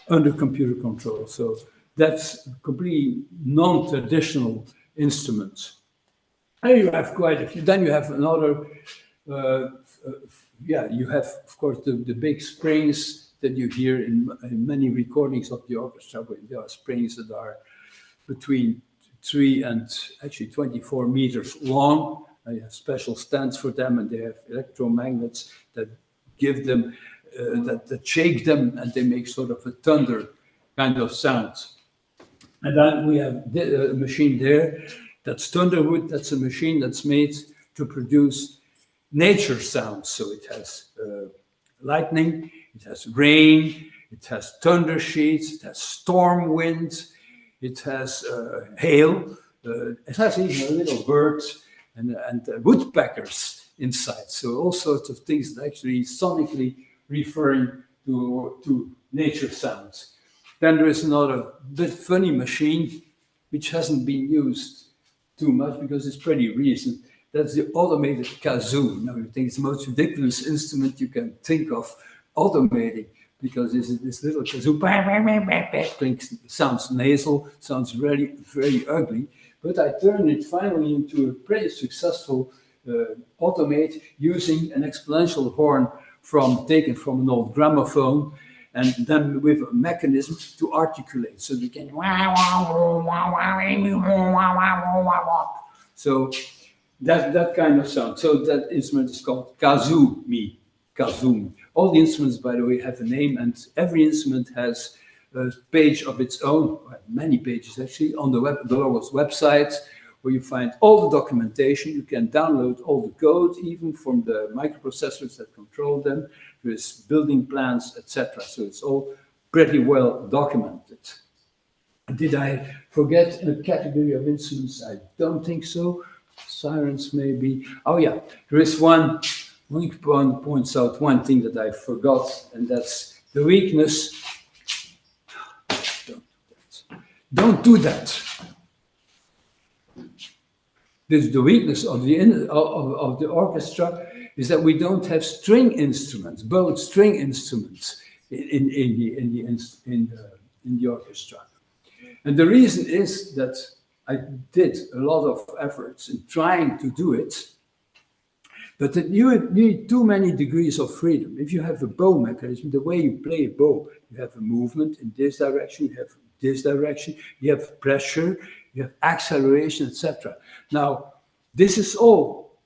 Under computer control. So that's a completely non-traditional instrument. And you have quite a few. Then you have another, you have, of course, the big springs that you hear in many recordings of the orchestra, where there are springs that are between 3 and actually 24 meters long. You have special stands for them, and they have electromagnets that give them, that shake them, and they make sort of a thunder kind of sound. And then we have a machine there, that's Thunderwood. That's a machine that's made to produce nature sounds. So it has lightning, it has rain, it has thunder sheets, it has storm winds, it has hail, it has even a little bird and woodpeckers inside. So all sorts of things that actually sonically referring to nature sounds. Then there is another bit funny machine which hasn't been used too much because it's pretty recent. That's the automated kazoo. Now, you think it's the most ridiculous instrument you can think of automating, because this little kazoo sounds nasal, sounds really very ugly. But I turned it finally into a pretty successful automate using an exponential horn taken from an old gramophone, and then with a mechanism to articulate. So we can so that kind of sound. So that instrument is called kazoo-me. All the instruments, by the way, have a name, and every instrument has a page of its own, many pages actually, on the Logos website, where you find all the documentation. You can download all the code, even from the microprocessors that control them. There's building plans, etc. So it's all pretty well documented. Did I forget a category of instruments? I don't think so. Sirens, maybe. Oh yeah, there is one points out one thing that I forgot, and that's the weakness. Don't do that. The weakness of the orchestra is that we don't have string instruments, bowed string instruments in the orchestra. And the reason is that I did a lot of efforts in trying to do it, but that you need too many degrees of freedom. If you have a bow mechanism, the way you play a bow, you have a movement in this direction, you have this direction, you have pressure, you have acceleration, etc. Now, this is all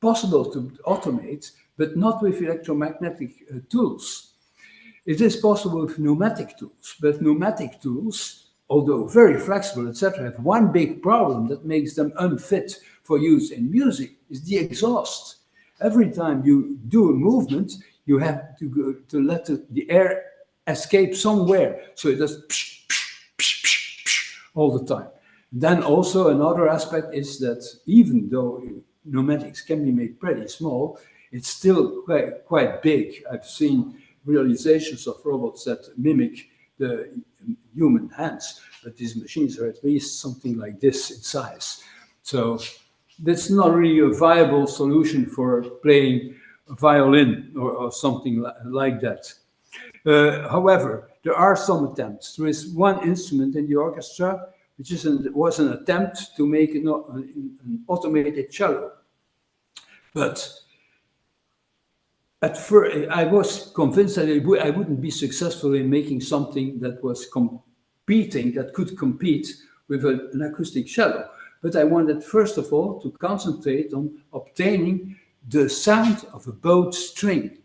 possible to automate, but not with electromagnetic tools. It is possible with pneumatic tools, but pneumatic tools, although very flexible, etc., have one big problem that makes them unfit for use in music, is the exhaust. Every time you do a movement, you have to let the air escape somewhere, so it does all the time. Then also another aspect is that even though pneumatics can be made pretty small, it's still quite big. I've seen realizations of robots that mimic the human hands, but these machines are at least something like this in size. So that's not really a viable solution for playing a violin or something like that. However, there are some attempts. There is one instrument in the orchestra which was an attempt to make an automated cello. But at first, I was convinced that I wouldn't be successful in making something that was competing, that could compete with an acoustic cello. But I wanted, first of all, to concentrate on obtaining the sound of a bowed string.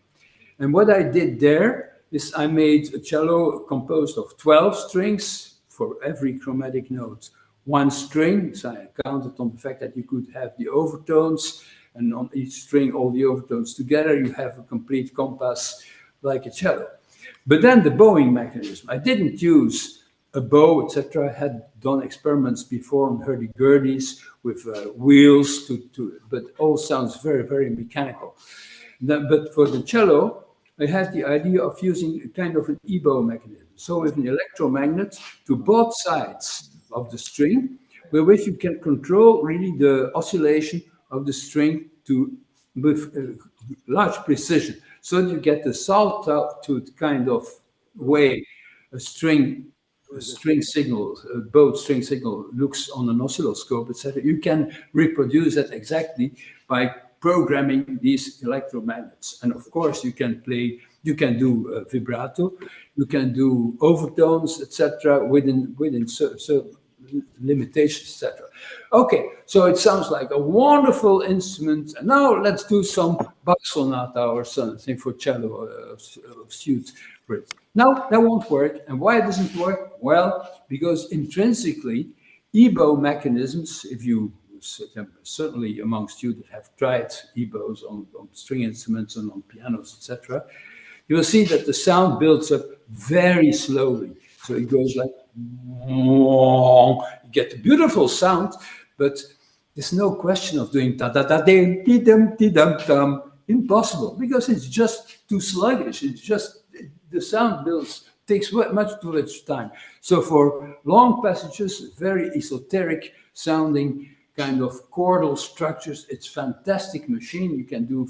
And what I did there is I made a cello composed of 12 strings for every chromatic note. One string, so I counted on the fact that you could have the overtones, and on each string, all the overtones together, you have a complete compass like a cello. But then the bowing mechanism, I didn't use a bow, etc. I had done experiments before on hurdy-gurdies with wheels, but all sounds very, very mechanical. But for the cello, I had the idea of using a kind of an e-bow mechanism. So with an electromagnet to both sides of the string, with which you can control really the oscillation of the string with large precision. So that you get the sawtooth kind of way a string signal, a bowed string signal looks on an oscilloscope, etc. You can reproduce that exactly by programming these electromagnets. And of course, you can do vibrato, you can do overtones, etc. within certain limitations, etc. Okay, so it sounds like a wonderful instrument. And now let's do some Bach sonata or something for cello suit for it. Now that won't work. And why doesn't it work? Well, because intrinsically, e-bow mechanisms, if you certainly amongst you that have tried e-bows on string instruments and on pianos, etc., you will see that the sound builds up very slowly. So it goes like, you get a beautiful sound, but there's no question of doing ta-da-da-dum-dee-dum-dee-dum-dum. Impossible, because it's just too sluggish. The sound takes much too much time. So for long passages, very esoteric sounding kind of chordal structures, it's a fantastic machine. You can do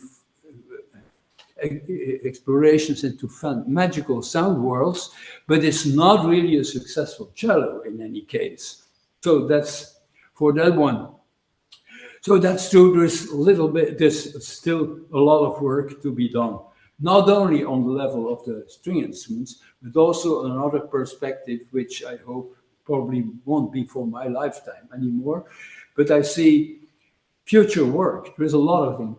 explorations into magical sound worlds, but it's not really a successful cello in any case. So that's for that one. So that's true. There's still a lot of work to be done, not only on the level of the string instruments, but also another perspective, which I hope probably won't be for my lifetime anymore. But I see future work. There's a lot of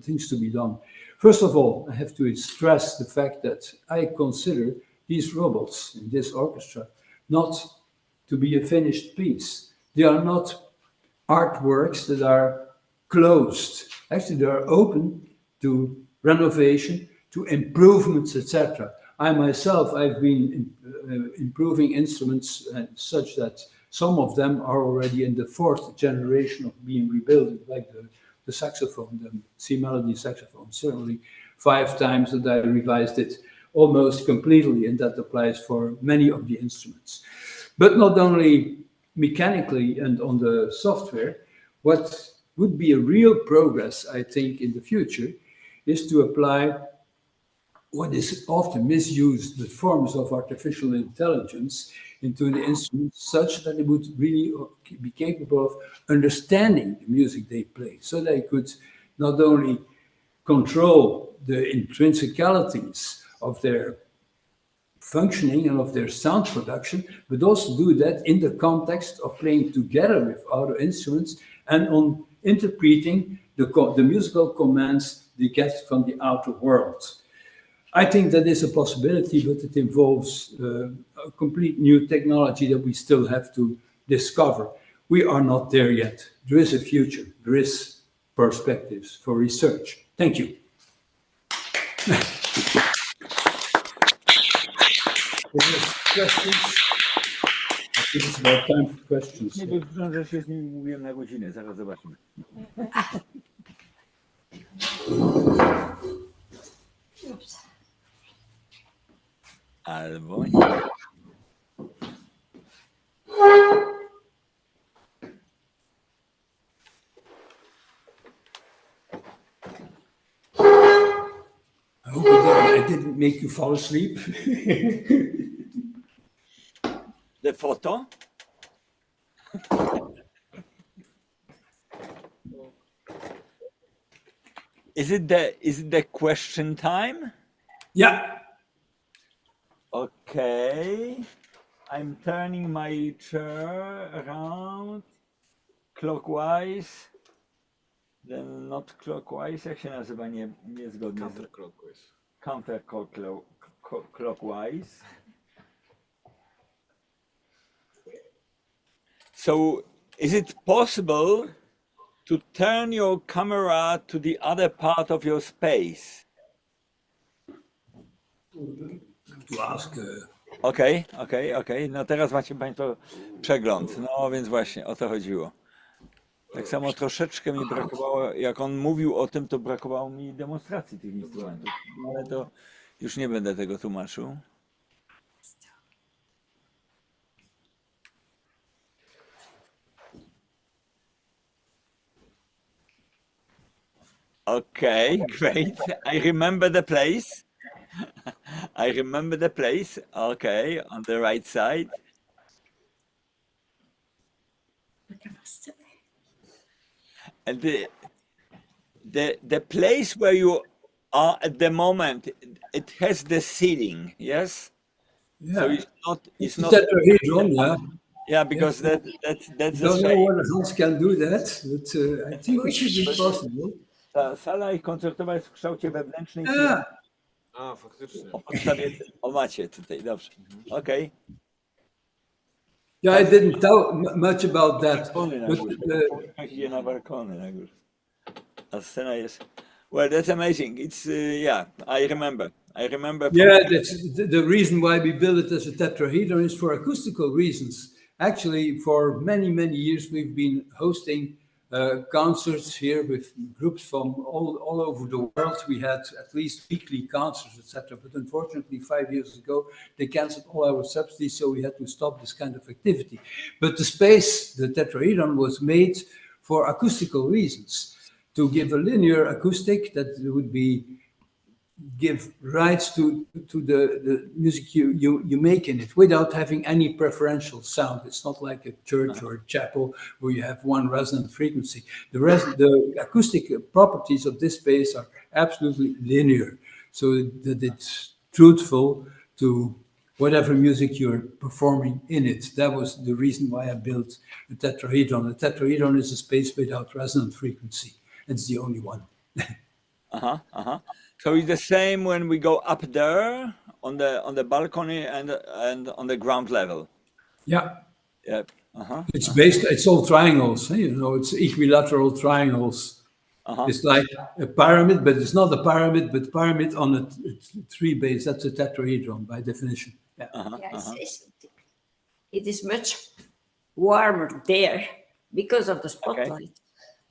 things to be done. First of all, I have to stress the fact that I consider these robots in this orchestra not to be a finished piece. They are not artworks that are closed. Actually, they are open to renovation, to improvements, etc. I myself, I've been improving instruments such that some of them are already in the fourth generation of being rebuilt, like the saxophone, the C melody saxophone. Certainly 5 times that I revised it almost completely, and that applies for many of the instruments. But not only mechanically and on the software, what would be a real progress, I think, in the future is to apply what is often misused, the forms of artificial intelligence, into the instruments such that it would really be capable of understanding the music they play, so they could not only control the intrinsicalities of their functioning and of their sound production, but also do that in the context of playing together with other instruments and on interpreting the musical commands they get from the outer world. I think that is a possibility, but it involves a complete new technology that we still have to discover. We are not there yet. There is a future. There is perspectives for research. Thank you. Questions? I think it's about time for questions. Nie, bo słyszałem, że się z nim mówiłem na godzinę. Zaraz zobaczymy. Albo nie. I hope I didn't make you fall asleep. The photo? Is it the question time? Yeah. Okay. I'm turning my chair around clockwise. Then not clockwise. Jak się nazywa niezgodnie? Counterclockwise. Counterclockwise. So, is it possible to turn your camera to the other part of your space? To ask. Okej. No teraz macie Państwo przegląd. No więc właśnie o to chodziło. Tak samo troszeczkę mi brakowało, jak on mówił o tym, to brakowało mi demonstracji tych instrumentów. Ale to już nie będę tego tłumaczył. Okay, great. I remember the place. I remember the place. Okay, on the right side. And the place where you are at the moment, it has the ceiling, yes? Yeah. So it's not tetrahedron, yeah. yeah, because that's the Don't know shape. whether Hans can do that, but I think it should be possible. Ta sala ich koncertowa jest w kształcie wewnętrznej Yeah. A, faktycznie. o podstawie, o macie tutaj, dobrze. Okej. Yeah, I didn't tell much about that. Balkony na But górze. Idzie na balkony na górze. A scena jest... Well, that's amazing. It's, yeah, I remember. yeah, that's the reason why we built it as a tetrahedron is for acoustical reasons. Actually, for many, many years, we've been hosting concerts here with groups from all over the world. We had at least weekly concerts, etc. But unfortunately, 5 years ago, they canceled all our subsidies, so we had to stop this kind of activity. But the space, the tetrahedron, was made for acoustical reasons, to give a linear acoustic that would give rights to the music you make in it without having any preferential sound. It's not like a church or a chapel where you have one resonant frequency. The acoustic properties of this space are absolutely linear, so that it's truthful to whatever music you're performing in it. That was the reason why I built the tetrahedron. The tetrahedron is a space without resonant frequency. It's the only one. So it's the same when we go up there on the balcony and on the ground level. Yeah. Yep. It's all triangles, it's equilateral triangles. It's like a pyramid, but it's not a pyramid, but pyramid on a three base. That's a tetrahedron by definition. Yeah. Yes, it is much warmer there because of the spotlight.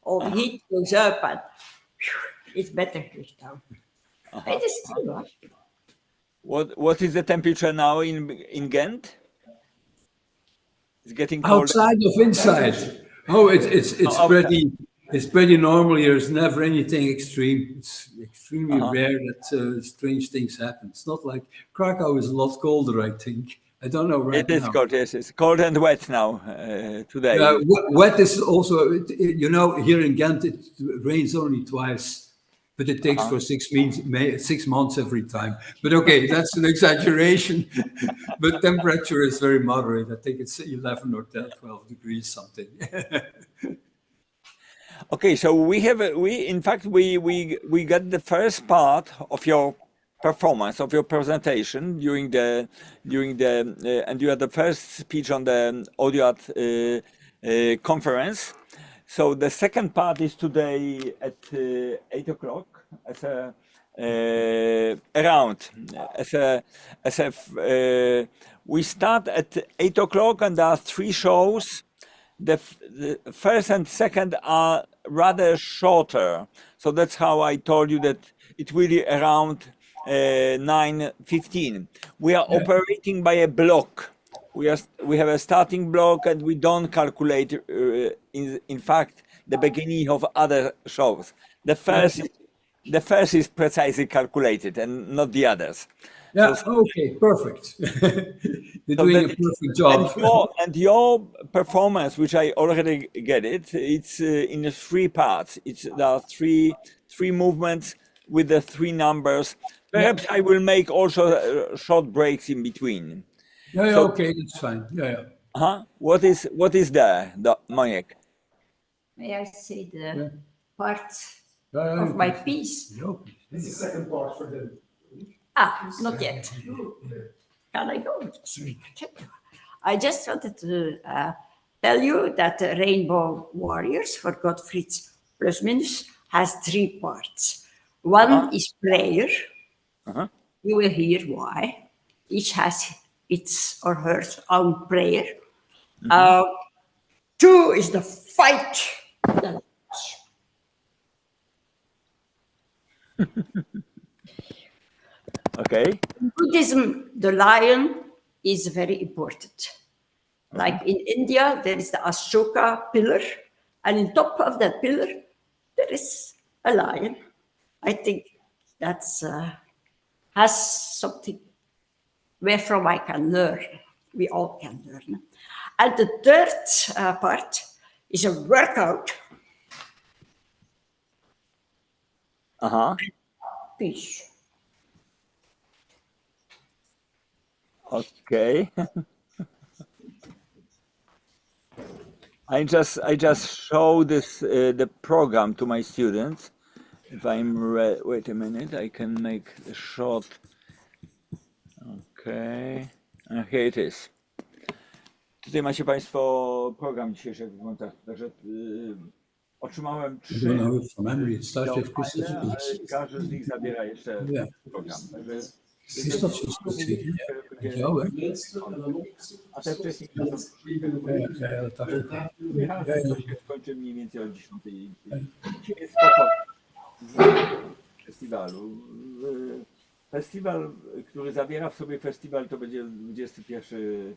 All the heat goes up and it's better here down. It is true. What is the temperature now in Ghent? It's getting colder. Outside of inside. Oh, it's pretty normal here. There's never anything extreme. It's extremely rare that strange things happen. It's not like Krakow is a lot colder, I think. I don't know right now. It is cold, yes. It's cold and wet now today. Wet is also, here in Ghent, it rains only twice. But it takes for 6 months every time. But okay, that's an exaggeration. But temperature is very moderate. I think it's 11 or 12 degrees something. Okay, so we got the first part of your performance, of your presentation during the and you had the first speech on the audio conference. So the second part is today at 8 o'clock we start at 8 o'clock and there are 3 shows. The first and second are rather shorter. So that's how I told you that it will be around 9:15. We are operating by a block. We have a starting block and we don't calculate, in fact, the beginning of other shows. The first is precisely calculated and not the others. Yeah, okay, perfect. You're doing a perfect job. And your performance, which I already get it, it's in 3 parts. There are 3 movements with the 3 numbers. Perhaps I will make also short breaks in between. Yeah, So- okay, that's fine. Yeah. What is there, Marek? May I say the Yeah. part Yeah, of my piece? No, It's the second part for them. Not yet. Can I go? Sorry. I just wanted to tell you that the Rainbow Warriors for Gottfried Plus Minus has 3 parts. One is prayer. Uh-huh. You will hear why. Each has its or her own prayer. 2 is the fight. Okay. In Buddhism, the lion is very important. Like in India, there is the Ashoka pillar, and in top of that pillar, there is a lion. I think that's has something wherefrom I can learn. We all can learn. And the third part is a workout. Peace. Okay. I just show this the program to my students. If I'm wait a minute, I can make a short. Okay, here it is. Tutaj macie Państwo program dzisiejszego koncertu. Także otrzymałem 3 I don't know from memory. It starts with Christopher. ale każdy z nich zabiera jeszcze Yeah. program. Także It's not just music. Yeah, a te wcześniej skończy mniej więcej o 10. Dzisiaj jest spokojnie w festiwalu. Festiwal, który zawiera w sobie festiwal, to będzie 21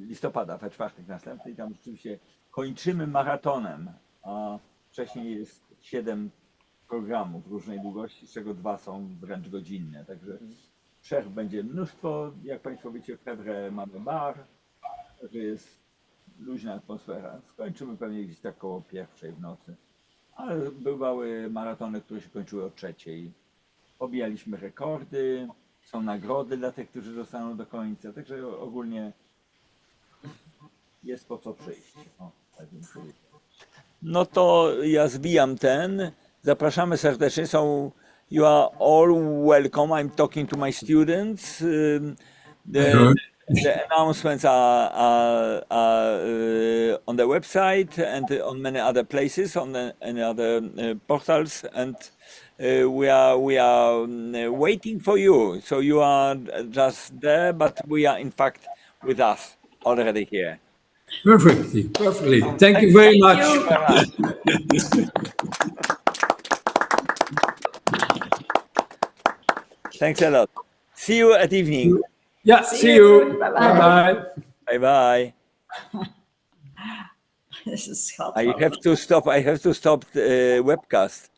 listopada, we czwartek następny. I tam rzeczywiście kończymy maratonem, a wcześniej jest 7 programów różnej długości, z czego 2 są wręcz godzinne. Także przerw będzie mnóstwo. Jak Państwo wiecie, w Pewre mamy bar, także jest luźna atmosfera. Skończymy pewnie gdzieś tak koło 1:00 w nocy. Ale bywały maratony, które się kończyły o 3:00. Pobijaliśmy rekordy, są nagrody dla tych, którzy zostaną do końca. Także ogólnie jest po co przyjść. No to ja zbijam ten. Zapraszamy serdecznie. So you are all welcome. I'm talking to my students. The announcements are on the website and on many other places, on any other portals, and we are waiting for you. So you are just there, but we are in fact with us already here. Perfectly. Thank you very much. Thanks a lot. See you at evening. Yeah, see you. Bye-bye. Bye bye. This is hot. I have to stop the webcast.